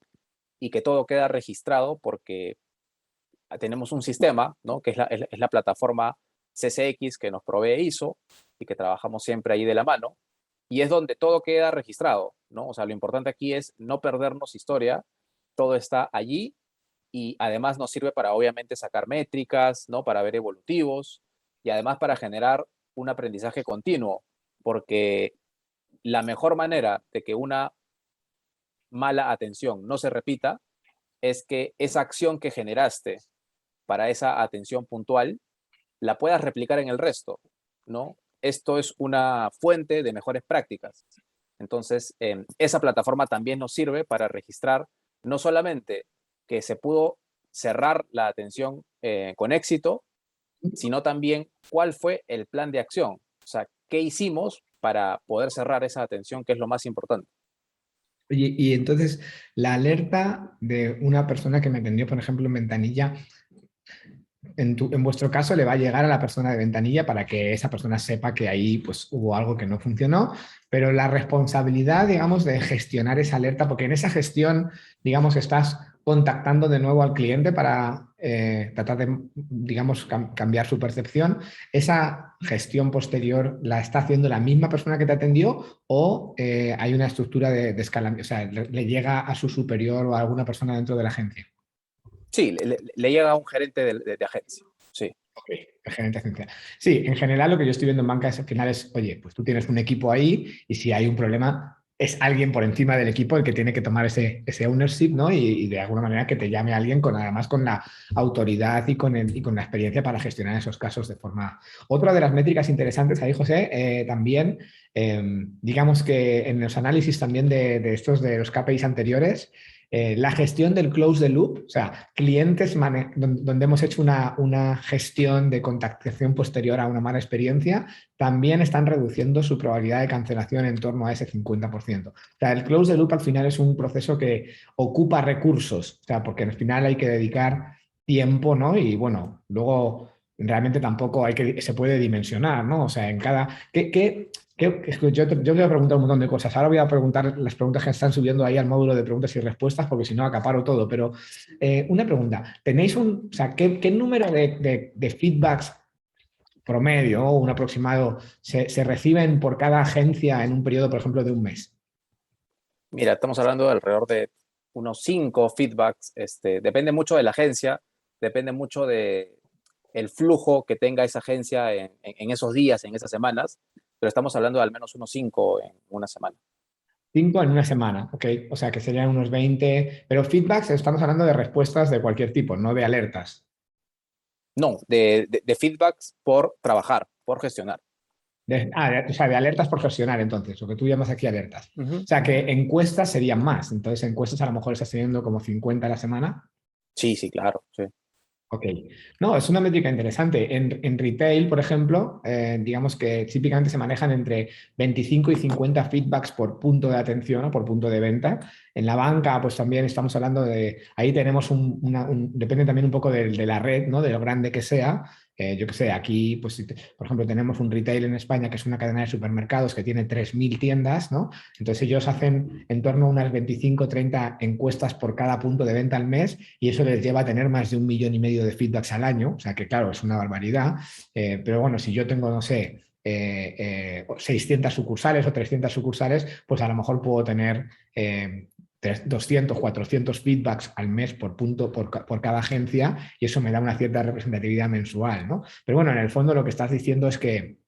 S2: y que todo queda registrado porque tenemos un sistema, ¿no? Que es la plataforma CCX que nos provee ISO y que trabajamos siempre ahí de la mano. Y es donde todo queda registrado, ¿no? O sea, lo importante aquí es no perdernos historia, todo está allí y además nos sirve para obviamente sacar métricas, ¿no? Para ver evolutivos. y además para generar un aprendizaje continuo, porque la mejor manera de que una mala atención no se repita es que esa acción que generaste para esa atención puntual la puedas replicar en el resto, ¿no? Esto es una fuente de mejores prácticas. Entonces, esa plataforma también nos sirve para registrar no solamente que se pudo cerrar la atención con éxito, sino también cuál fue el plan de acción. O sea, qué hicimos para poder cerrar esa atención, que es lo más importante.
S1: Oye, y entonces la alerta de una persona que me atendió, por ejemplo, en ventanilla, en vuestro caso le va a llegar a la persona de ventanilla para que esa persona sepa que ahí pues, hubo algo que no funcionó, pero la responsabilidad, digamos, de gestionar esa alerta, porque en esa gestión, digamos, estás contactando de nuevo al cliente para tratar de, digamos, cambiar su percepción, ¿esa gestión posterior la está haciendo la misma persona que te atendió o hay una estructura de escalamiento, o sea, le llega a su superior o a alguna persona dentro de la agencia?
S2: Sí, le llega a un gerente de agencia. Sí.
S1: Ok, el gerente esencial. Sí, en general lo que yo estoy viendo en banca es, al final es, oye, pues tú tienes un equipo ahí y si hay un problema es alguien por encima del equipo el que tiene que tomar ese ownership, ¿no? Y de alguna manera que te llame alguien con además con la autoridad y con la experiencia para gestionar esos casos de forma... Otra de las métricas interesantes ahí, José, también, digamos que en los análisis también de estos de los KPIs anteriores, la gestión del close the loop, o sea, clientes donde hemos hecho una gestión de contactación posterior a una mala experiencia, también están reduciendo su probabilidad de cancelación en torno a ese 50%. O sea, el close the loop al final es un proceso que ocupa recursos, o sea, porque al final hay que dedicar tiempo, ¿no? Y bueno, luego realmente tampoco hay que, se puede dimensionar, ¿no? O sea, en cada... Yo voy a preguntar un montón de cosas. Ahora voy a preguntar las preguntas que están subiendo ahí al módulo de preguntas y respuestas, porque si no acaparo todo. Pero una pregunta, ¿tenéis o sea, qué número de feedbacks promedio o un aproximado se reciben por cada agencia en un periodo, por ejemplo, de un mes?
S2: Mira, estamos hablando de alrededor de unos 5 feedbacks. Depende mucho de la agencia, depende mucho de el flujo que tenga esa agencia en esos días, en esas semanas, pero estamos hablando de al menos unos 5 en una semana.
S1: 5 en una semana, ¿ok? O sea, que serían unos 20, pero feedbacks, estamos hablando de respuestas de cualquier tipo, no de alertas.
S2: No, de feedbacks por trabajar, por gestionar.
S1: O sea, de alertas por gestionar, entonces, lo que tú llamas aquí alertas.
S2: Ujú.
S1: O sea, que encuestas serían más. Entonces, encuestas a lo mejor estás teniendo como 50 a la semana.
S2: Sí, sí, claro. Sí.
S1: Ok. No, es una métrica interesante. En retail, por ejemplo, digamos que típicamente se manejan entre 25 y 50 feedbacks por punto de atención o por punto de venta. En la banca, pues también estamos hablando de, ahí tenemos depende también un poco de la red, ¿no? De lo grande que sea. Yo qué sé, aquí, pues, por ejemplo, tenemos un retail en España que es una cadena de supermercados que tiene 3.000 tiendas, ¿no? Entonces ellos hacen en torno a unas 25 o 30 encuestas por cada punto de venta al mes y eso les lleva a tener más de 1,5 millones de feedbacks al año, o sea que claro, es una barbaridad, pero bueno, si yo tengo, no sé, 600 sucursales o 300 sucursales, pues a lo mejor puedo tener 200, 400 feedbacks al mes por punto, por cada agencia, y eso me da una cierta representatividad mensual, ¿no? Pero bueno, en el fondo lo que estás diciendo es que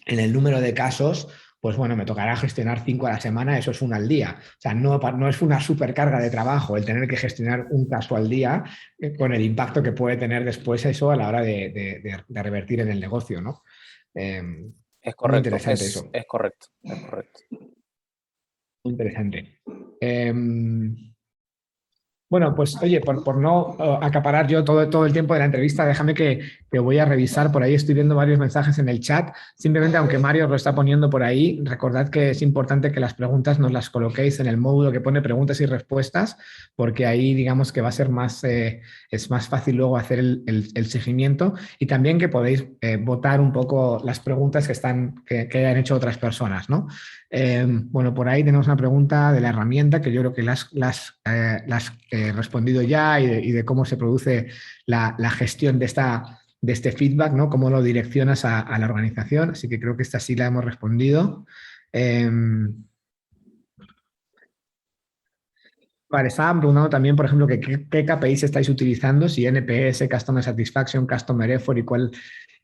S1: en el número de casos, pues bueno, me tocará gestionar 5 a la semana, eso es una al día. O sea, no es una supercarga de trabajo el tener que gestionar un caso al día con el impacto que puede tener después eso a la hora de revertir en el negocio, ¿no? Eh,
S2: Es
S1: muy
S2: correcto,
S1: interesante eso,
S2: es correcto, es correcto.
S1: muy interesante. Bueno, pues oye, por no acaparar yo todo el tiempo de la entrevista, déjame que voy a revisar. Por ahí estoy viendo varios mensajes en el chat. Simplemente, aunque Mario os lo está poniendo por ahí, recordad que es importante que las preguntas nos las coloquéis en el módulo que pone preguntas y respuestas, porque ahí digamos que va a ser más, es más fácil luego hacer el seguimiento y también que podéis votar un poco las preguntas que hayan hecho otras personas, ¿no? Bueno, por ahí tenemos una pregunta de la herramienta que yo creo que las he respondido ya y de cómo se produce la gestión de este feedback, ¿no? Cómo lo direccionas a la organización. Así que creo que esta sí la hemos respondido. Eh, Vale, estaban preguntando también, por ejemplo, que qué KPIs estáis utilizando, si NPS, Customer Satisfaction, Customer Effort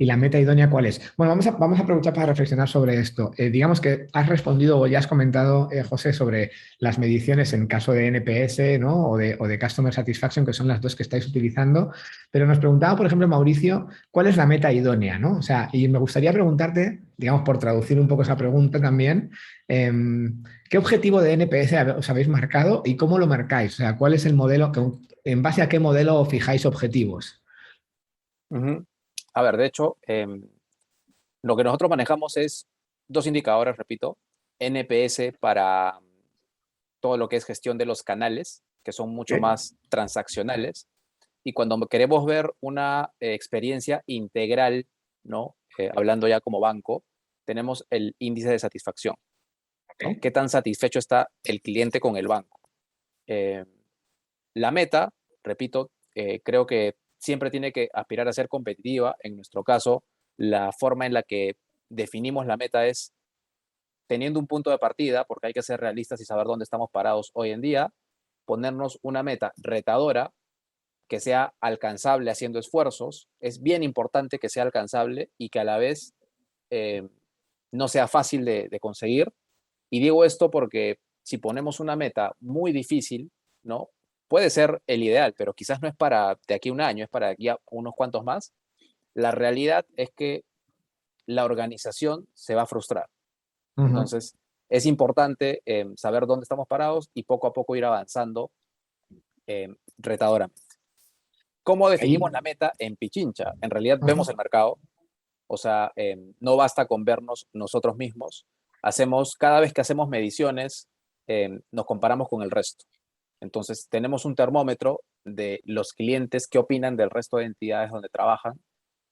S1: y la meta idónea cuál es. Bueno, vamos a aprovechar para reflexionar sobre esto. Digamos que has respondido o ya has comentado, José, sobre las mediciones en caso de NPS, ¿no? O de Customer Satisfaction, que son las dos que estáis utilizando, pero nos preguntaba, por ejemplo, Mauricio, ¿cuál es la meta idónea, ¿no? O sea, y me gustaría preguntarte, digamos, por traducir un poco esa pregunta también, ¿qué objetivo de NPS os habéis marcado y cómo lo marcáis? O sea, ¿cuál es el modelo, en base a qué modelo fijáis objetivos?
S2: Ujú. A ver, de hecho, lo que nosotros manejamos es dos indicadores, repito, NPS para todo lo que es gestión de los canales, que son mucho
S1: Ok.
S2: más transaccionales, y cuando queremos ver una experiencia integral, ¿no? Hablando ya como banco, tenemos el índice de satisfacción, ¿no?
S1: Ok.
S2: ¿Qué tan satisfecho está el cliente con el banco? Eh, la meta, repito, creo que siempre tiene que aspirar a ser competitiva. En nuestro caso, la forma en la que definimos la meta es teniendo un punto de partida, porque hay que ser realistas y saber dónde estamos parados hoy en día, ponernos una meta retadora que sea alcanzable haciendo esfuerzos. Es bien importante que sea alcanzable y que a la vez eh, no sea fácil de conseguir. Y digo esto porque si ponemos una meta muy difícil, ¿no? Puede ser el ideal, pero quizás no es para de aquí a un año, es para de aquí a unos cuantos más. La realidad es que la organización se va a frustrar.
S1: Ujú.
S2: Entonces, es importante saber dónde estamos parados y poco a poco ir avanzando retadoramente. ¿Cómo definimos
S1: Ahí.
S2: la meta en Pichincha? En realidad
S1: Ajá.
S2: vemos el mercado, o sea, no basta con vernos nosotros mismos. Cada vez que hacemos mediciones, nos comparamos con el resto. Entonces, tenemos un termómetro de los clientes que opinan del resto de entidades donde trabajan.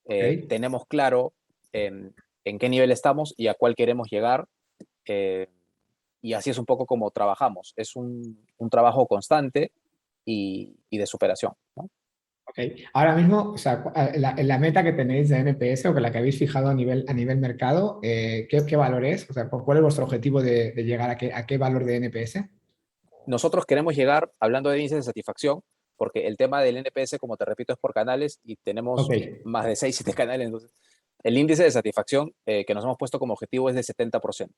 S1: Ok.
S2: Tenemos claro en qué nivel estamos y a cuál queremos llegar. eh, y así es un poco como trabajamos. Es un trabajo constante y de superación, ¿no?
S1: Ok. Ahora mismo, o sea, la meta que tenéis de NPS o que la que habéis fijado a nivel mercado, ¿qué valor es? O sea, ¿cuál es vuestro objetivo de llegar a qué valor de NPS?
S2: Nosotros queremos llegar, hablando de índice de satisfacción, porque el tema del NPS, como te repito, es por canales y
S1: Ok,
S2: tenemos más de 6 7 canales. Entonces, el índice de satisfacción que nos hemos puesto como objetivo es de 70%.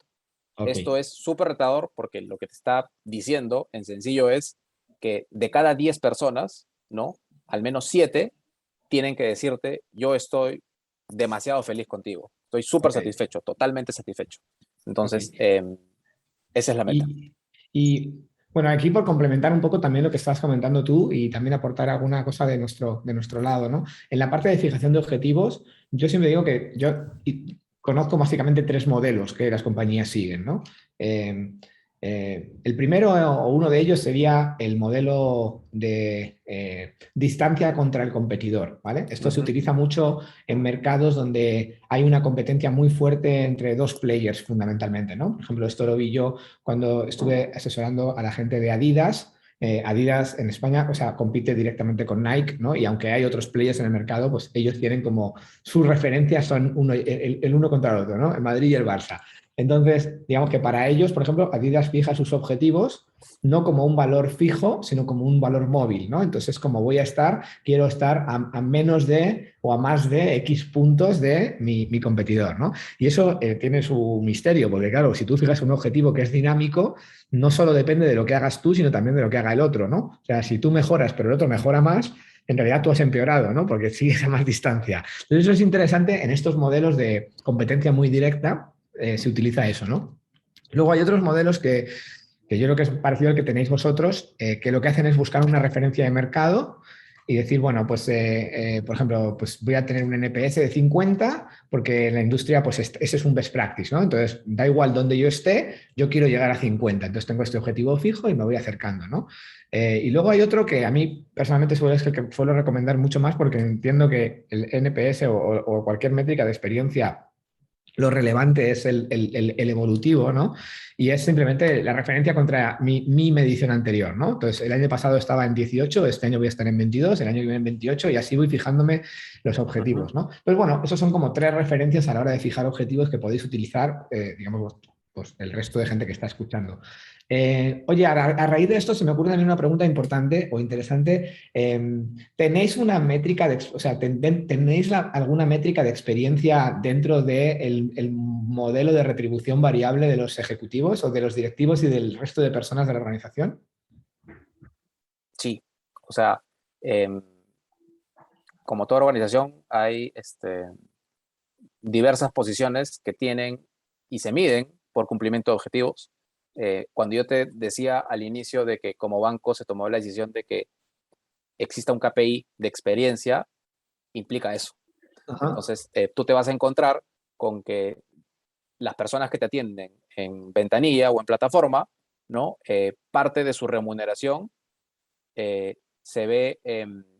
S1: ok,
S2: Esto es súper retador porque lo que te está diciendo en sencillo es que de cada 10 personas, ¿no? Al menos 7 tienen que decirte, yo estoy demasiado feliz contigo, estoy súper
S1: ok,
S2: satisfecho, totalmente satisfecho.
S1: ok.
S2: Entonces, esa es la meta.
S1: Y bueno, aquí por complementar un poco también lo que estás comentando tú y también aportar alguna cosa de nuestro lado, ¿no? En la parte de fijación de objetivos, yo siempre digo que conozco básicamente tres modelos que las compañías siguen, ¿no? Eh, el primero o uno de ellos sería el modelo de distancia contra el competidor, ¿vale? Esto se
S2: Ujú.
S1: utiliza mucho en mercados donde hay una competencia muy fuerte entre dos players fundamentalmente, ¿no? Por ejemplo, esto lo vi yo cuando estuve asesorando a la gente de Adidas. Adidas en España, o sea, compite directamente con Nike, ¿no? Y aunque hay otros players en el mercado, pues ellos tienen como sus referencias son el uno contra el otro, ¿no? El Madrid y el Barça. Entonces, digamos que para ellos, por ejemplo, Adidas fija sus objetivos no como un valor fijo, sino como un valor móvil, ¿no? Entonces, como quiero estar a menos de o a más de X puntos de mi competidor, ¿no? Y eso tiene su misterio, porque claro, si tú fijas un objetivo que es dinámico, no solo depende de lo que hagas tú, sino también de lo que haga el otro, ¿no? O sea, si tú mejoras, pero el otro mejora más, en realidad tú has empeorado, ¿no? Porque sigues a más distancia. Entonces, eso es interesante en estos modelos de competencia muy directa, se utiliza eso, ¿no? Luego hay otros modelos que yo creo que es parecido al que tenéis vosotros, que lo que hacen es buscar una referencia de mercado y decir, bueno, pues, por ejemplo, pues voy a tener un NPS de 50 porque en la industria, pues ese es un best practice, ¿no? Entonces, da igual donde yo esté, yo quiero llegar a 50. Entonces, tengo este objetivo fijo y me voy acercando, ¿no? Y luego hay otro que a mí personalmente es el que suelo recomendar mucho más porque entiendo que el NPS o cualquier métrica de experiencia lo relevante es el evolutivo, ¿no? Y es simplemente la referencia contra mi medición anterior, ¿no? Entonces, el año pasado estaba en 18, este año voy a estar en 22, el año que viene en 28 y así voy fijándome los
S2: Ujú.
S1: objetivos, ¿no? Pues bueno, esos son como tres referencias a la hora de fijar objetivos que podéis utilizar, digamos, pues, el resto de gente que está escuchando. Oye, a raíz de esto se me ocurre también una pregunta importante o interesante. ¿Tenéis una métrica o sea, tenéis alguna métrica de experiencia dentro del el modelo de retribución variable de los ejecutivos o de los directivos y del resto de personas de la organización?
S2: Sí, o sea, em, como toda organización hay diversas posiciones que tienen y se miden por cumplimiento de objetivos. Cuando yo te decía al inicio de que como banco se tomó la decisión de que exista un KPI de experiencia, implica eso.
S1: Ajá.
S2: Entonces, tú te vas a encontrar con que las personas que te atienden en ventanilla o en plataforma, ¿no? Parte de su remuneración se ve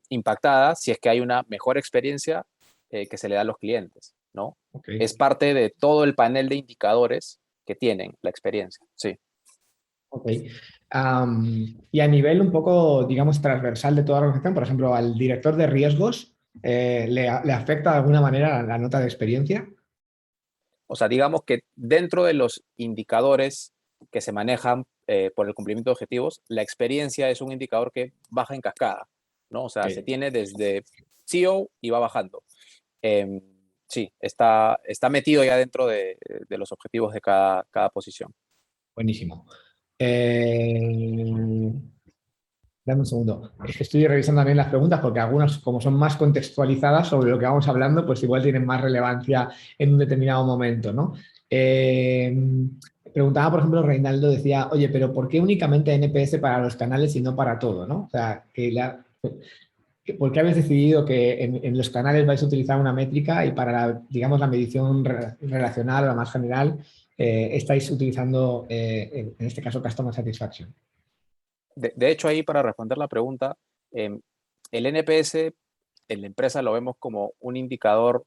S2: impactada si es que hay una mejor experiencia que se le da a los clientes, ¿no?
S1: Ok.
S2: Es parte de todo el panel de indicadores que tienen la experiencia, sí.
S1: Ok. Y a nivel un poco, digamos, transversal de toda la organización, por ejemplo, al director de riesgos, ¿le afecta de alguna manera la nota de experiencia?
S2: O sea, digamos que dentro de los indicadores que se manejan por el cumplimiento de objetivos, la experiencia es un indicador que baja en cascada, ¿no? O sea, se
S1: Ok,
S2: tiene desde CEO y va bajando. Eh, sí, está metido ya dentro de los objetivos de cada posición.
S1: buenísimo. Eh, Dame un segundo. Es que estoy revisando también las preguntas porque algunas, como son más contextualizadas sobre lo que vamos hablando, pues igual tienen más relevancia en un determinado momento, ¿no? Eh, Preguntaba, por ejemplo, Reinaldo decía, oye, pero ¿por qué únicamente NPS para los canales y no para todo, ¿no? O sea, ¿por qué habéis decidido que en los canales vais a utilizar una métrica y para, digamos, la medición relacional o la más general, estáis utilizando, en este caso, Customer Satisfaction?
S2: De hecho, ahí para responder la pregunta, el NPS en la empresa lo vemos como un indicador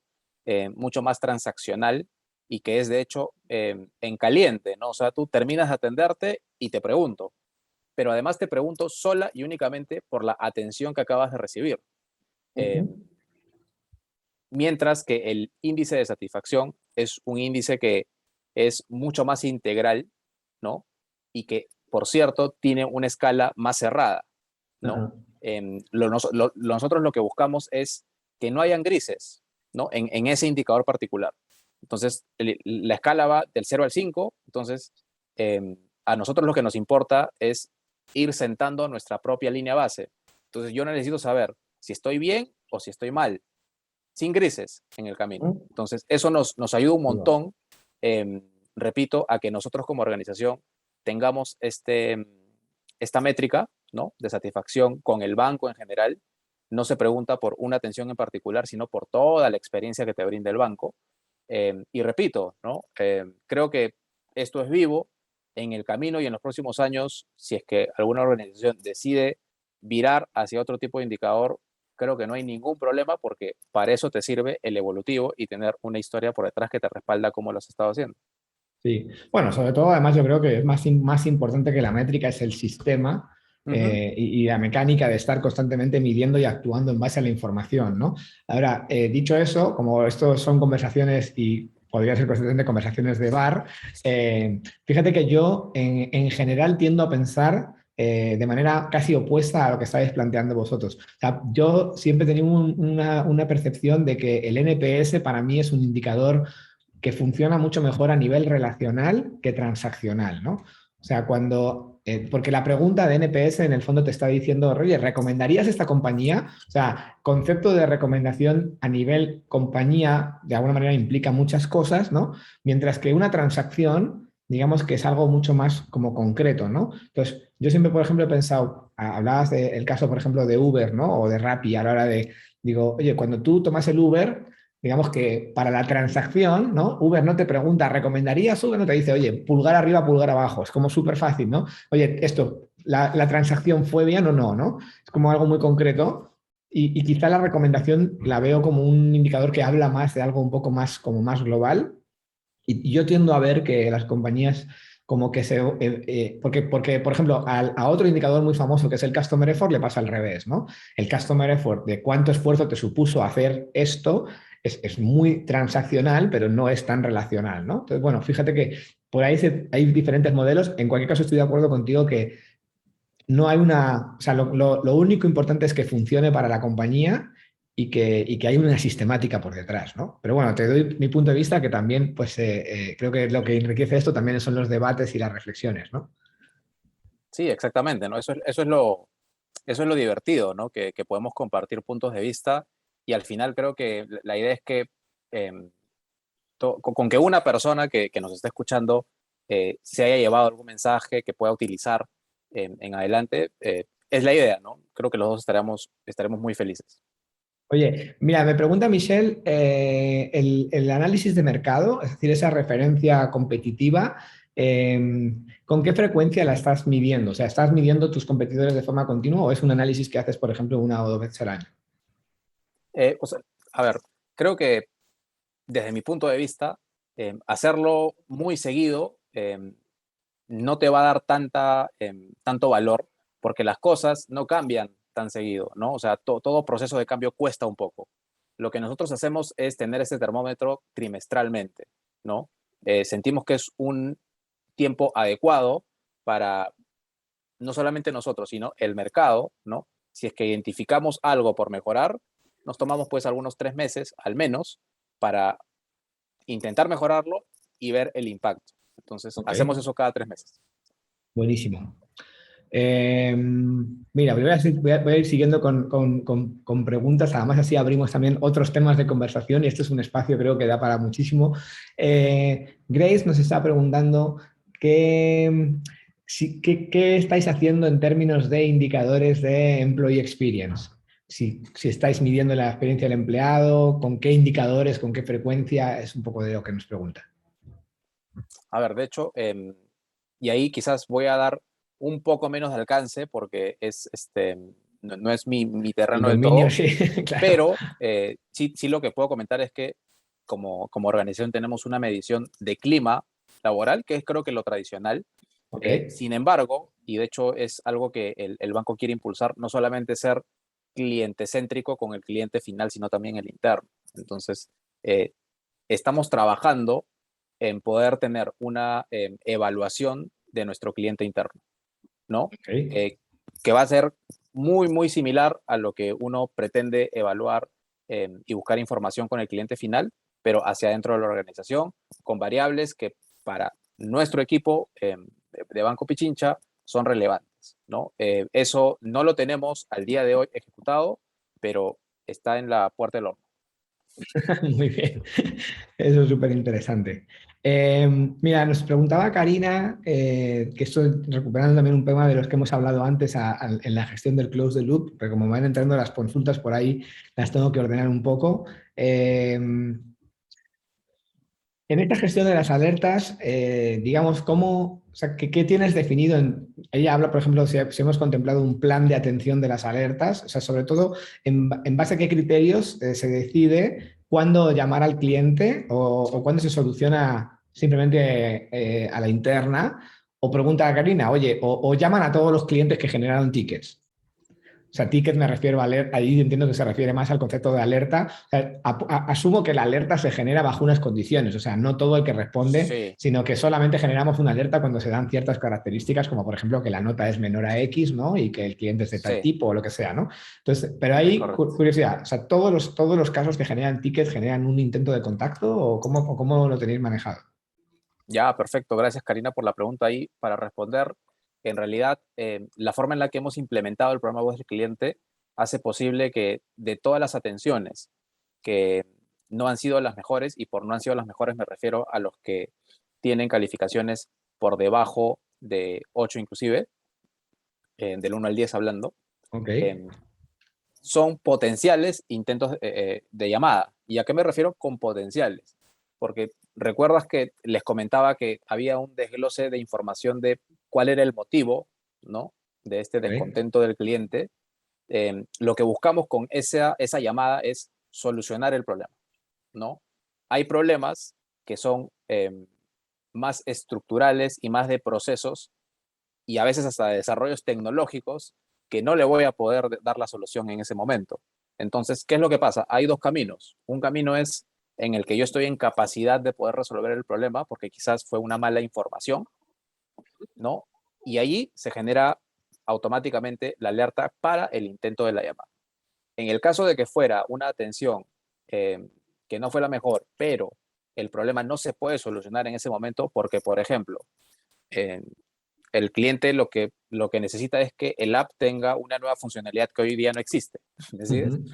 S2: mucho más transaccional y que es de hecho en caliente, ¿no? O sea, tú terminas de atenderte y te pregunto, pero además te pregunto sola y únicamente por la atención que acabas de recibir. Eh,
S1: Ujú.
S2: Mientras que el índice de satisfacción es un índice que es mucho más integral, ¿no? Y que, por cierto, tiene una escala más cerrada, ¿no?
S1: Ajá.
S2: Nosotros lo que buscamos es que no hayan grises, ¿no? En ese indicador particular. Entonces, la escala va del 0 al 5, entonces, a nosotros lo que nos importa es ir sentando nuestra propia línea base. Entonces, yo necesito saber si estoy bien o si estoy mal, sin grises en el camino.
S1: Ujú.
S2: Entonces, eso nos ayuda un
S1: Muy bueno.
S2: montón, repito, a que nosotros como organización tengamos esta métrica, ¿no? De satisfacción con el banco en general. No se pregunta por una atención en particular, sino por toda la experiencia que te brinda el banco. Y repito, ¿no? Creo que esto es vivo en el camino y en los próximos años, si es que alguna organización decide virar hacia otro tipo de indicador, creo que no hay ningún problema porque para eso te sirve el evolutivo y tener una historia por detrás que te respalda como lo has estado haciendo.
S1: Sí, bueno, sobre todo además yo creo que es más importante que la métrica es el sistema
S2: Ujú.
S1: y la mecánica de estar constantemente midiendo y actuando en base a la información, ¿no? Ahora, dicho eso, como esto son conversaciones y podría ser constantemente conversaciones de bar, fíjate que yo en general tiendo a pensar de manera casi opuesta a lo que estáis planteando vosotros. O sea, yo siempre he tenido una percepción de que el NPS para mí es un indicador que funciona mucho mejor a nivel relacional que transaccional, ¿no? O sea, porque la pregunta de NPS en el fondo te está diciendo, oye, ¿recomendarías esta compañía? O sea, concepto de recomendación a nivel compañía de alguna manera implica muchas cosas, ¿no? Mientras que una transacción, digamos que es algo mucho más como concreto, ¿no? Entonces, yo siempre, por ejemplo, he pensado, hablabas del caso, por ejemplo, de Uber, ¿no? O de Rappi a la hora de, digo, oye, cuando tú tomas el Uber, digamos que para la transacción, ¿no? Uber no te pregunta, ¿recomendarías Uber? No te dice, oye, pulgar arriba, pulgar abajo. Es como súper fácil, ¿no? Oye, la transacción fue bien o no, ¿no? Es como algo muy concreto y quizá la recomendación la veo como un indicador que habla más de algo un poco más, como más global. Y yo tiendo a ver que las compañías como que porque, por ejemplo, a otro indicador muy famoso que es el Customer Effort le pasa al revés, ¿no? El Customer Effort de cuánto esfuerzo te supuso hacer esto es muy transaccional, pero no es tan relacional, ¿no? Entonces, bueno, fíjate que por ahí hay diferentes modelos. En cualquier caso, estoy de acuerdo contigo que no hay o sea, lo único importante es que funcione para la compañía y que hay una sistemática por detrás, ¿no? Pero bueno, te doy mi punto de vista que también, pues creo que lo que enriquece esto también son los debates y las reflexiones, ¿no?
S2: Sí, exactamente, ¿no? Eso es lo divertido, ¿no? Que podemos compartir puntos de vista y al final creo que la idea es que em, con que una persona que nos esté escuchando se haya llevado algún mensaje que pueda utilizar en adelante, es la idea, ¿no? Creo que los dos estaremos muy felices.
S1: Oye, mira, me pregunta Michelle, el análisis de mercado, es decir, esa referencia competitiva, ¿con qué frecuencia la estás midiendo? O sea, ¿estás midiendo tus competidores de forma continua o es un análisis que haces, por ejemplo, una o dos veces al año?
S2: O sea, a ver, creo que desde mi punto de vista, hacerlo muy seguido no te va a dar tanto valor porque las cosas no cambian tan seguido, ¿no? O sea, todo proceso de cambio cuesta un poco. Lo que nosotros hacemos es tener ese termómetro trimestralmente, ¿no? Sentimos que es un tiempo adecuado para no solamente nosotros, sino el mercado, ¿no? Si es que identificamos algo por mejorar, nos tomamos pues algunos 3 meses al menos para intentar mejorarlo y ver el impacto. Entonces,
S1: Ok,
S2: hacemos eso cada 3 meses.
S1: buenísimo. Mira, voy a ir siguiendo con preguntas, además así abrimos también otros temas de conversación y este es un espacio creo que da para muchísimo. Grace nos está preguntando qué, qué estáis haciendo en términos de indicadores de employee experience. Si estáis midiendo la experiencia del empleado, con qué indicadores, con qué frecuencia, es un poco de lo que nos pregunta.
S2: A ver, de hecho, y ahí quizás voy a dar un poco menos de alcance porque no es mi
S1: El
S2: terreno del
S1: dominio,
S2: todo,
S1: sí, claro.
S2: pero sí lo que puedo comentar es que como organización tenemos una medición de clima laboral, que es creo que lo tradicional.
S1: Ok,
S2: Sin embargo, y de hecho es algo que el banco quiere impulsar, no solamente ser cliente céntrico con el cliente final, sino también el interno. Entonces, eh, estamos trabajando en poder tener una evaluación de nuestro cliente interno, ¿no?
S1: ok.
S2: Que va a ser muy similar a lo que uno pretende evaluar y buscar información con el cliente final, pero hacia adentro de la organización, con variables que para nuestro equipo de Banco Pichincha son relevantes, ¿no? Eso no lo tenemos al día de hoy ejecutado, pero está en la puerta del horno.
S1: Muy bien, eso es súper interesante. Mira, nos preguntaba Karina, que estoy recuperando también un tema de los que hemos hablado antes en la gestión del close the loop, pero como van entrando las consultas por ahí, las tengo que ordenar un poco. En esta gestión de las alertas, digamos, ¿cómo, o sea, qué tienes definido? Ella habla, por ejemplo, si hemos contemplado un plan de atención de las alertas, o sea, sobre todo, en base a qué criterios se decide cuándo llamar al cliente o cuándo se soluciona simplemente a la interna, o pregunta a Karina, oye, o llaman a todos los clientes que generaron tickets. O sea, ticket me refiero a alerta, ahí entiendo que se refiere más al concepto de alerta. O sea, asumo que la alerta se genera bajo unas condiciones, o sea, no todo el que responde,
S2: Sí,
S1: sino que solamente generamos una alerta cuando se dan ciertas características, como por ejemplo que la nota es menor a X, ¿no? Y que el cliente es de tal
S2: sí,
S1: tipo o lo que sea, ¿no? Entonces, pero
S2: es
S1: ahí,
S2: correcto.
S1: curiosidad, o sea, todos los casos que generan tickets generan un intento de contacto o cómo lo tenéis manejado?
S2: Ya, perfecto. Gracias, Karina, por la pregunta ahí. Para responder, en realidad, la forma en la que hemos implementado el programa Voz del Cliente hace posible que de todas las atenciones que no han sido las mejores, y por no han sido las mejores me refiero a los que tienen calificaciones por debajo de 8 inclusive, del 1 al 10 hablando,
S1: Ok,
S2: eh, son potenciales intentos de llamada. ¿Y a qué me refiero con potenciales? Porque recuerdas que les comentaba que había un desglose de información de cuál era el motivo, ¿no? De este
S1: ok,
S2: descontento del cliente. Lo que buscamos con esa llamada es solucionar el problema, ¿no? Hay problemas que son más estructurales y más de procesos y a veces hasta de desarrollos tecnológicos que no le voy a poder dar la solución en ese momento. Entonces, ¿qué es lo que pasa? Hay dos caminos. Un camino es en el que yo estoy en capacidad de poder resolver el problema porque quizás fue una mala información, ¿no? Y allí se genera automáticamente la alerta para el intento de la llamada. En el caso de que fuera una atención eh, que no fue la mejor, pero el problema no se puede solucionar en ese momento porque, por ejemplo, eh, el cliente lo que necesita es que el app tenga una nueva funcionalidad que hoy día no existe. ¿Me sigues?
S1: Ujú.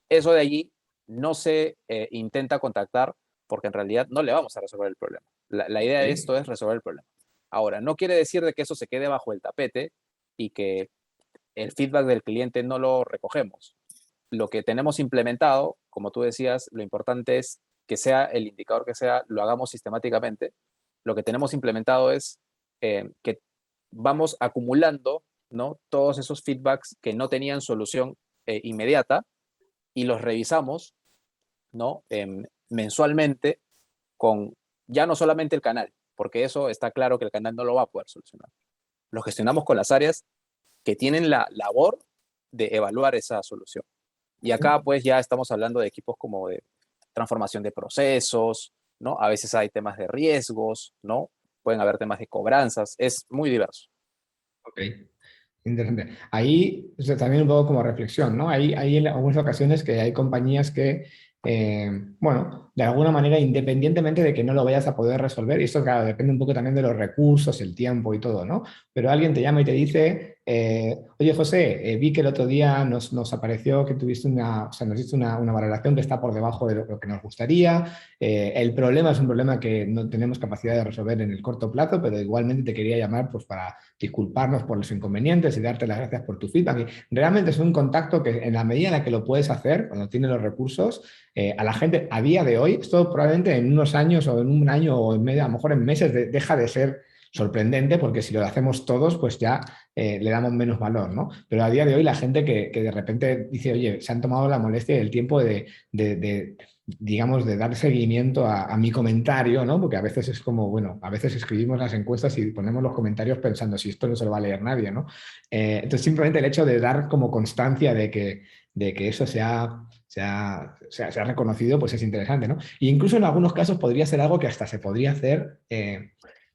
S2: Eso de allí no se intenta contactar porque en realidad no le vamos a resolver el problema. La idea de
S1: Ok.
S2: esto es resolver el problema. Ahora, no quiere decir de que eso se quede bajo el tapete y que el feedback del cliente no lo recogemos. Lo que tenemos implementado, como tú decías, lo importante es que sea el indicador que sea, lo hagamos sistemáticamente. Lo que tenemos implementado es que vamos acumulando, ¿no?, todos esos feedbacks que no tenían solución inmediata y los revisamos, ¿no?, mensualmente con ya no solamente el canal, porque eso está claro que el canal no lo va a poder solucionar. Lo gestionamos con las áreas que tienen la labor de evaluar esa solución. Y acá pues ya estamos hablando de equipos como de transformación de procesos, ¿no? A veces hay temas de riesgos, ¿no? Pueden haber temas de cobranzas, es muy diverso.
S1: Ok. Interesante. Ahí, o sea, también un poco como reflexión, ¿no? Hay en algunas ocasiones que hay compañías que, bueno, de alguna manera, independientemente de que no lo vayas a poder resolver, y esto, claro, depende un poco también de los recursos, el tiempo y todo, ¿no? Pero alguien te llama y te dice, oye, José, vi que el otro día nos apareció que tuviste o sea, nos diste una valoración que está por debajo de lo que nos gustaría. El problema es un problema que no tenemos capacidad de resolver en el corto plazo, pero igualmente te quería llamar pues para disculparnos por los inconvenientes y darte las gracias por tu feedback. Y realmente es un contacto que en la medida en la que lo puedes hacer, cuando tienes los recursos, a la gente a día de hoy, esto probablemente en unos años o en un año o en medio, a lo mejor en meses, deja de ser sorprendente porque si lo hacemos todos, pues ya le damos menos valor, ¿no? Pero a día de hoy la gente que de repente dice, oye, se han tomado la molestia y el tiempo de digamos, de dar seguimiento a mi comentario, ¿no? Porque a veces es como, bueno, a veces escribimos las encuestas y ponemos los comentarios pensando si esto no se lo va a leer nadie, ¿no? Entonces, simplemente el hecho de dar como constancia de que eso se ha reconocido, pues es interesante, ¿no? Y incluso en algunos casos podría ser algo que hasta se podría hacer,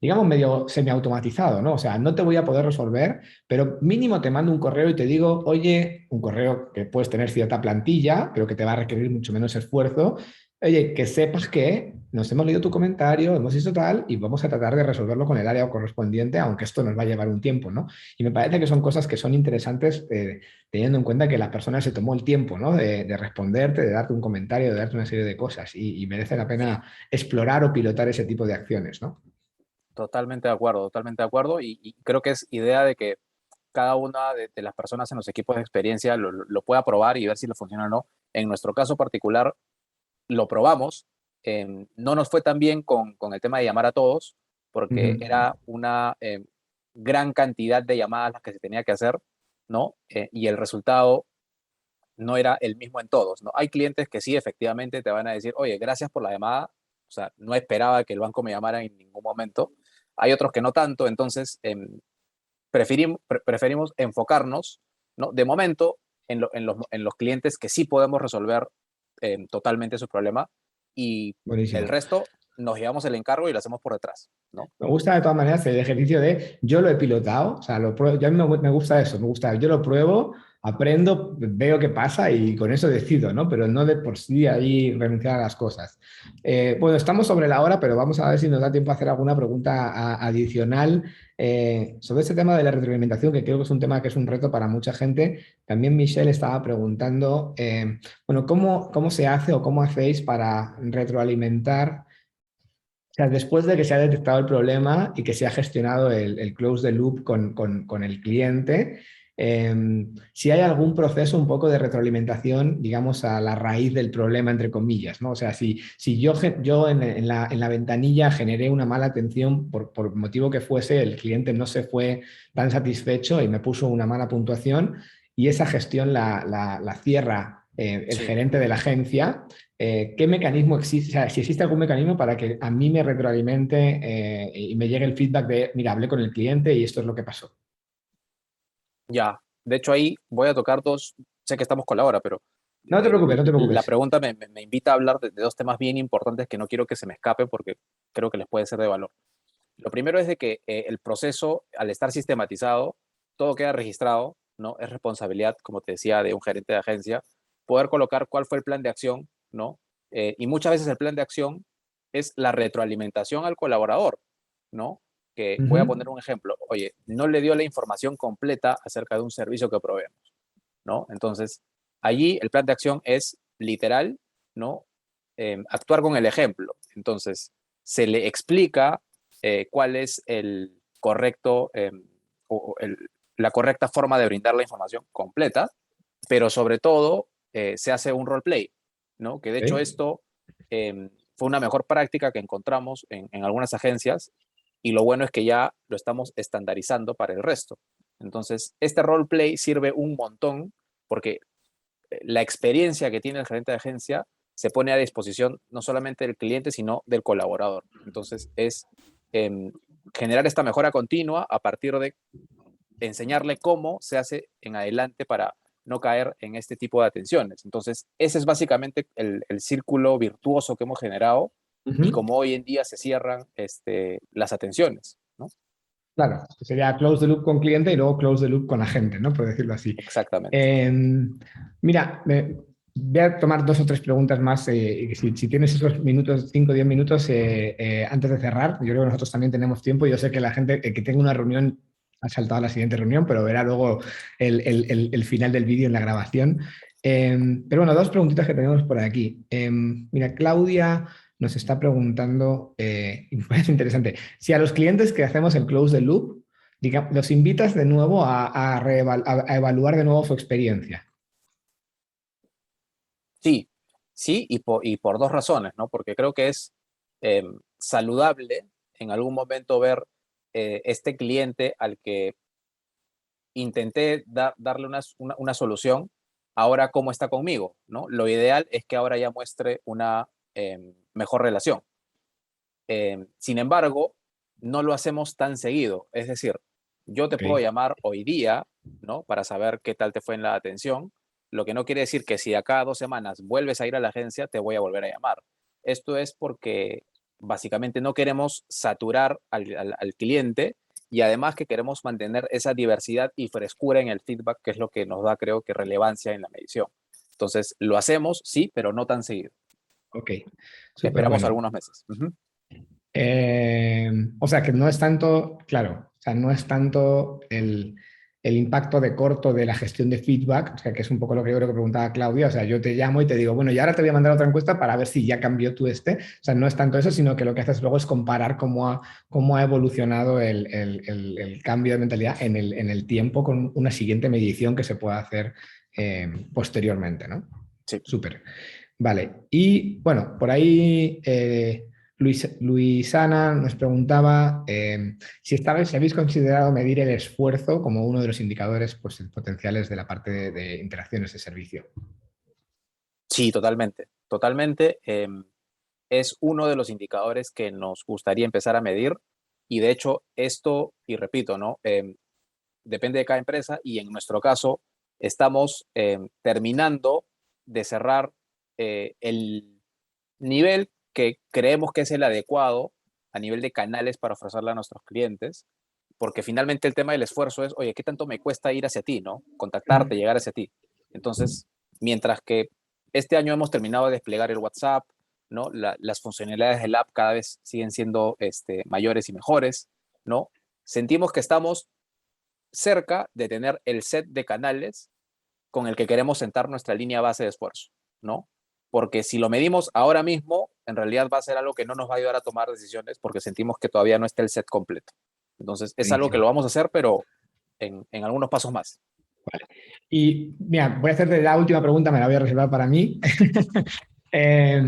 S1: digamos, medio semiautomatizado, ¿no? O sea, no te voy a poder resolver, pero mínimo te mando un correo y te digo, oye, un correo que puedes tener cierta plantilla, pero que te va a requerir mucho menos esfuerzo. Oye, que sepas que nos hemos leído tu comentario, hemos visto tal, y vamos a tratar de resolverlo con el área correspondiente, aunque esto nos va a llevar un tiempo, ¿no? Y me parece que son cosas que son interesantes, teniendo en cuenta que la persona se tomó el tiempo, ¿no? De responderte, de darte un comentario, de darte una serie de cosas, y merece la
S2: Sí,
S1: pena explorar o pilotar ese tipo de acciones, ¿no?
S2: totalmente de acuerdo, totalmente de acuerdo. Y creo que es idea de que cada una de las personas en los equipos de experiencia lo pueda probar y ver si le funciona o no. En nuestro caso particular, lo probamos. No nos fue tan bien con el tema de llamar a todos, porque
S1: Ujú.
S2: era una gran cantidad de llamadas las que se tenía que hacer, ¿no? Y el resultado no era el mismo en todos, ¿no? Hay clientes que sí, efectivamente, te van a decir, oye, gracias por la llamada, o sea, no esperaba que el banco me llamara en ningún momento. Hay otros que no tanto, entonces preferimos enfocarnos, ¿no?, de momento en los clientes que sí podemos resolver totalmente su problema y el
S1: Buenísimo.
S2: resto nos llevamos el encargo y lo hacemos por detrás, ¿no?
S1: Me gusta de todas maneras el ejercicio de yo lo he pilotado, o sea, lo pruebo, ya a mí me gusta eso, me gusta, yo lo pruebo, aprendo, veo qué pasa y con eso decido, ¿no? Pero no de por sí ahí renunciar a las cosas. Bueno, estamos sobre la hora, pero vamos a ver si nos da tiempo a hacer alguna pregunta adicional sobre este tema de la retroalimentación, que creo que es un tema que es un reto para mucha gente. También Michelle estaba preguntando, bueno, ¿cómo se hace o cómo hacéis para retroalimentar? O sea, después de que se ha detectado el problema y que se ha gestionado el close the loop con el cliente, si hay algún proceso un poco de retroalimentación, digamos, a la raíz del problema, entre comillas, ¿no? O sea, si yo en la ventanilla generé una mala atención por motivo que fuese, el cliente no se fue tan satisfecho y me puso una mala puntuación y esa gestión la cierra el
S2: Sí,
S1: gerente de la agencia. ¿Qué mecanismo existe? O sea, si existe algún mecanismo para que a mí me retroalimente y me llegue el feedback de, mira, hablé con el cliente y esto es lo que pasó.
S2: ya. De hecho, ahí voy a tocar dos, sé que estamos con la hora, pero
S1: No te preocupes, no te
S2: la
S1: preocupes.
S2: pregunta me invita a hablar de dos temas bien importantes que no quiero que se me escape porque creo que les puede ser de valor. Lo primero es de que el proceso, al estar sistematizado, todo queda registrado, ¿no? Es responsabilidad, como te decía, de un gerente de agencia, poder colocar cuál fue el plan de acción, ¿no? Y muchas veces el plan de acción es la retroalimentación al colaborador, ¿no? Que voy a
S1: Ujú.
S2: poner un ejemplo. Oye, no le dio la información completa acerca de un servicio que proveemos, ¿no? Entonces, allí el plan de acción es literal, ¿no? Actuar con el ejemplo. Entonces, se le explica cuál es el correcto o la correcta forma de brindar la información completa, pero sobre todo se hace un roleplay, ¿no? Que de hecho
S1: Ok.
S2: esto fue una mejor práctica que encontramos en algunas agencias y lo bueno es que ya lo estamos estandarizando para el resto. Entonces, este roleplay sirve un montón porque la experiencia que tiene el gerente de agencia se pone a disposición no solamente del cliente, sino del colaborador. Entonces, es eh, generar esta mejora continua a partir de enseñarle cómo se hace en adelante para no caer en este tipo de atenciones. Entonces, ese es básicamente el círculo virtuoso que hemos generado y
S1: Ujú.
S2: como hoy en día se cierran las atenciones, ¿no?
S1: Claro, sería close the loop con cliente y luego close the loop con agente, ¿no? Por decirlo así.
S2: Exactamente.
S1: Eh, Mira, voy a tomar dos o tres preguntas más. Y si tienes esos minutos, 5 o 10 minutos antes de cerrar, yo creo que nosotros también tenemos tiempo. Yo sé que la gente que tenga una reunión ha saltado a la siguiente reunión, pero verá luego el final del vídeo en la grabación. Pero bueno, dos preguntitas que tenemos por aquí. Mira, Claudia nos está preguntando, y me parece interesante, si a los clientes que hacemos el close the loop, digamos, los invitas de nuevo a evaluar de nuevo su experiencia.
S2: Sí, sí, y por dos razones, ¿no? Porque creo que es eh, saludable en algún momento ver este cliente al que intenté darle una solución, ahora cómo está conmigo, ¿no? Lo ideal es que ahora ya muestre una mejor relación. Sin embargo, no lo hacemos tan seguido. Es decir, yo te
S1: Ok.
S2: puedo llamar hoy día, ¿no? Para saber qué tal te fue en la atención. Lo que no quiere decir que si de acá a 2 semanas vuelves a ir a la agencia, te voy a volver a llamar. Esto es porque básicamente no queremos saturar al cliente y además que queremos mantener esa diversidad y frescura en el feedback, que es lo que nos da, creo que, relevancia en la medición. Entonces, lo hacemos, sí, pero no tan seguido.
S1: Ok, súper
S2: Esperamos
S1: bueno.
S2: algunos meses. Ujú.
S1: O sea que no es tanto, claro, o sea, no es tanto el impacto de corto de la gestión de feedback, o sea, que es un poco lo que yo creo que preguntaba Claudia, o sea, yo te llamo y te digo, bueno, y ahora te voy a mandar otra encuesta para ver si ya cambió tu o sea, no es tanto eso, sino que lo que haces luego es comparar cómo ha evolucionado el cambio de mentalidad en el tiempo con una siguiente medición que se pueda hacer posteriormente, ¿no?
S2: Sí.
S1: Súper. Vale, y bueno, por ahí Luisana nos preguntaba si habéis considerado medir el esfuerzo como uno de los indicadores pues, potenciales de la parte de interacciones de servicio.
S2: Sí, totalmente, totalmente. Es uno de los indicadores que nos gustaría empezar a medir y de hecho esto, y repito, ¿no? Depende de cada empresa y en nuestro caso estamos terminando de cerrar el nivel que creemos que es el adecuado a nivel de canales para ofrecerle a nuestros clientes, porque finalmente el tema del esfuerzo es, oye, ¿qué tanto me cuesta ir hacia ti, no? Contactarte, llegar hacia ti. Entonces, mientras que este año hemos terminado de desplegar el WhatsApp, ¿no? Las funcionalidades del app cada vez siguen siendo mayores y mejores, ¿no? Sentimos que estamos cerca de tener el set de canales con el que queremos sentar nuestra línea base de esfuerzo, ¿no? Porque si lo medimos ahora mismo, en realidad va a ser algo que no nos va a ayudar a tomar decisiones porque sentimos que todavía no está el set completo. Entonces, es algo que
S1: Buenísimo.
S2: lo vamos a hacer, pero en algunos pasos más.
S1: Vale. Y mira, voy a hacerte la última pregunta, me la voy a reservar para mí. Eh,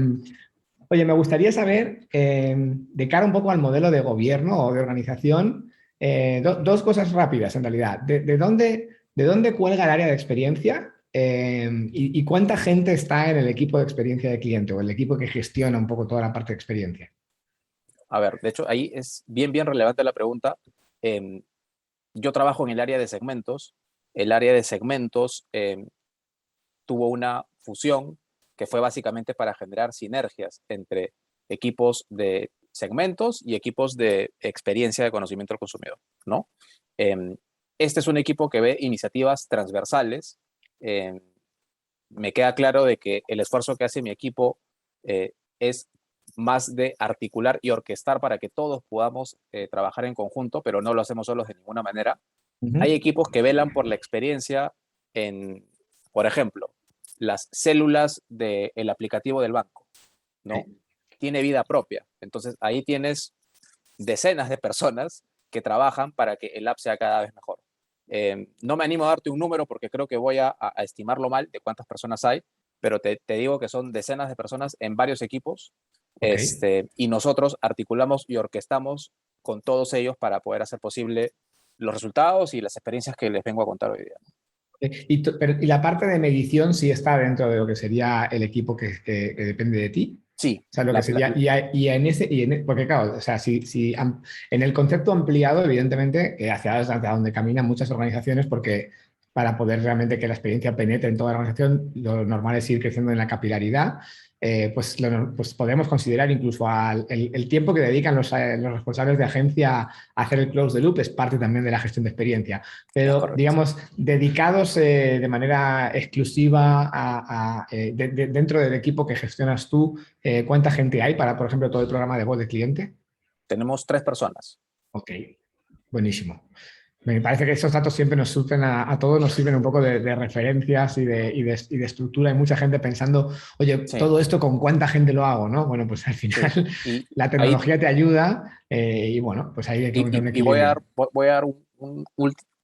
S1: Oye, me gustaría saber, de cara un poco al modelo de gobierno o de organización, dos cosas rápidas en realidad. ¿De dónde cuelga el área de experiencia? Y cuánta gente está en el equipo de experiencia de cliente o el equipo que gestiona un poco toda la parte de experiencia?
S2: A ver, de hecho, ahí es bien, bien relevante la pregunta. Eh, yo trabajo en el área de segmentos. El área de segmentos tuvo una fusión que fue básicamente para generar sinergias entre equipos de segmentos y equipos de experiencia de conocimiento del consumidor, ¿no? Em, este es un equipo que ve iniciativas transversales. em, Me queda claro de que el esfuerzo que hace mi equipo es más de articular y orquestar para que todos podamos trabajar en conjunto, pero no lo hacemos solos de ninguna manera. Hay
S1: Ujú.
S2: equipos que velan por la experiencia en, por ejemplo, las células del aplicativo del banco, ¿no?
S1: Sí.
S2: Tiene vida propia. Entonces ahí tienes decenas de personas que trabajan para que el app sea cada vez mejor. No me animo a darte un número porque creo que voy a estimarlo mal de cuántas personas hay, pero te digo que son decenas de personas en varios equipos,
S1: Ok.
S2: y nosotros articulamos y orquestamos con todos ellos para poder hacer posible los resultados y las experiencias que les vengo a contar hoy día.
S1: Y la parte de medición sí está dentro de lo que sería el equipo que depende de ti.
S2: Sí,
S1: O sea, lo que sería, y en ese, porque claro, o sea, en el concepto ampliado, evidentemente, hacia donde caminan muchas organizaciones, porque para poder realmente que la experiencia penetre en toda la organización, lo normal es ir creciendo en la capilaridad. Pues podemos considerar incluso el tiempo que dedican los responsables de agencia a hacer el close the loop es parte también de la gestión de experiencia.
S2: es
S1: Pero,
S2: correcto.
S1: digamos, dedicados de manera exclusiva dentro del equipo que gestionas tú, ¿cuánta gente hay para, por ejemplo, todo el programa de voz de cliente?
S2: Tenemos 3 personas.
S1: Ok, buenísimo. Me parece que esos datos siempre nos sirven a todos, nos sirven un poco de referencias y de estructura. Hay mucha gente pensando, oye,
S2: Sí,
S1: todo esto con cuánta gente lo hago, ¿no? Bueno, pues al
S2: sí.
S1: final
S2: Y
S1: la
S2: ahí
S1: tecnología te ayuda y bueno, pues ahí hay que encontrar un
S2: y voy a
S1: equilibrio.
S2: dar, voy a dar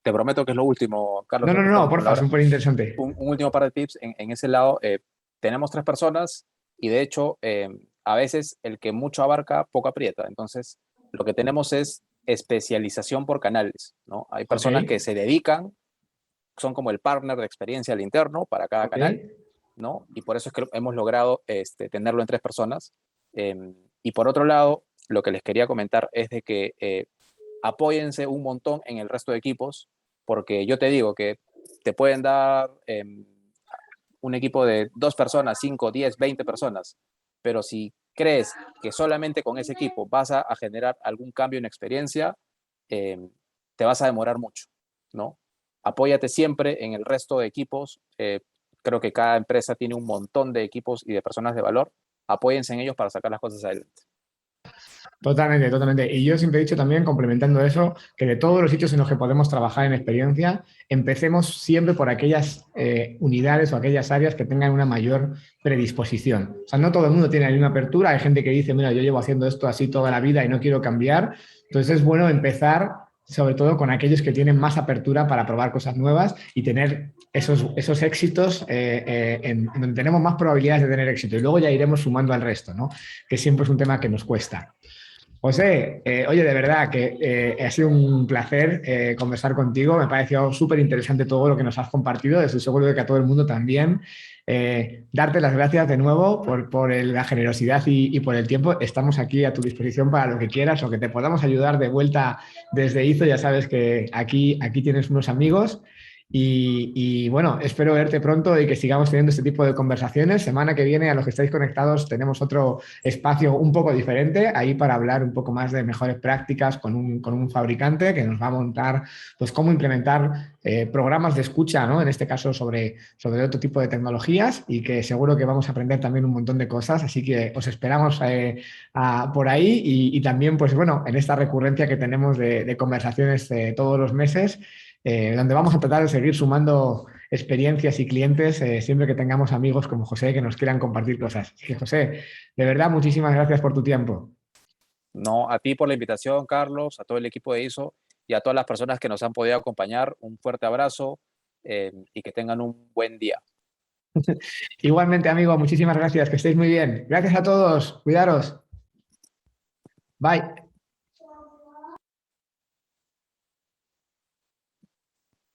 S2: te prometo que es lo último, Carlos,
S1: No,
S2: ya
S1: no,
S2: te
S1: no,
S2: estoy
S1: no,
S2: robando la
S1: porfa,
S2: hora.
S1: súper interesante.
S2: Un último par de tips en ese lado. Tenemos 3 personas y de hecho a veces el que mucho abarca, poco aprieta. Entonces, lo que tenemos es especialización por canales, ¿no? Hay
S1: Ok,
S2: personas que se dedican, son como el partner de experiencia al interno para cada
S1: ok.
S2: canal, ¿no? Y por eso es que hemos logrado tenerlo en 3 personas. Y por otro lado, lo que les quería comentar es de que apóyense un montón en el resto de equipos, porque yo te digo que te pueden dar un equipo de 2 personas, 5, 10, 20 personas, pero si crees que solamente con ese equipo vas a generar algún cambio en experiencia, eh, te vas a demorar mucho, ¿no? Apóyate siempre en el resto de equipos. Creo que cada empresa tiene un montón de equipos y de personas de valor. Apóyense en ellos para sacar las cosas adelante.
S1: Totalmente, totalmente. Y yo siempre he dicho también, complementando eso, que de todos los sitios en los que podemos trabajar en experiencia, empecemos siempre por aquellas unidades o aquellas áreas que tengan una mayor predisposición. O sea, no todo el mundo tiene la misma apertura. Hay gente que dice, mira, yo llevo haciendo esto así toda la vida y no quiero cambiar. Entonces es bueno empezar sobre todo con aquellos que tienen más apertura para probar cosas nuevas y tener esos éxitos en donde tenemos más probabilidades de tener éxito. Y luego ya iremos sumando al resto, ¿no? Que siempre es un tema que nos cuesta. José, oye, de verdad que ha sido un placer conversar contigo. Me ha parecido súper interesante todo lo que nos has compartido. Estoy seguro de que a todo el mundo también. Darte las gracias de nuevo por la generosidad y por el tiempo. Estamos aquí a tu disposición para lo que quieras o que te podamos ayudar de vuelta desde IZO. Ya sabes que aquí tienes unos amigos. Bueno, espero verte pronto y que sigamos teniendo este tipo de conversaciones. Semana que viene, a los que estáis conectados, tenemos otro espacio un poco diferente ahí para hablar un poco más de mejores prácticas con un fabricante que nos va a montar pues cómo implementar programas de escucha, ¿no? En este caso sobre otro tipo de tecnologías y que seguro que vamos a aprender también un montón de cosas, así que os esperamos por ahí y también pues bueno, en esta recurrencia que tenemos de conversaciones todos los meses, donde vamos a tratar de seguir sumando experiencias y clientes siempre que tengamos amigos como José que nos quieran compartir cosas. Así que José, de verdad, muchísimas gracias por tu tiempo.
S2: No, a ti por la invitación, Carlos, a todo el equipo de ISO y a todas las personas que nos han podido acompañar. Un fuerte abrazo y que tengan un buen día.
S1: Igualmente, amigo, muchísimas gracias, que estéis muy bien. Gracias a todos, cuidaros. Bye.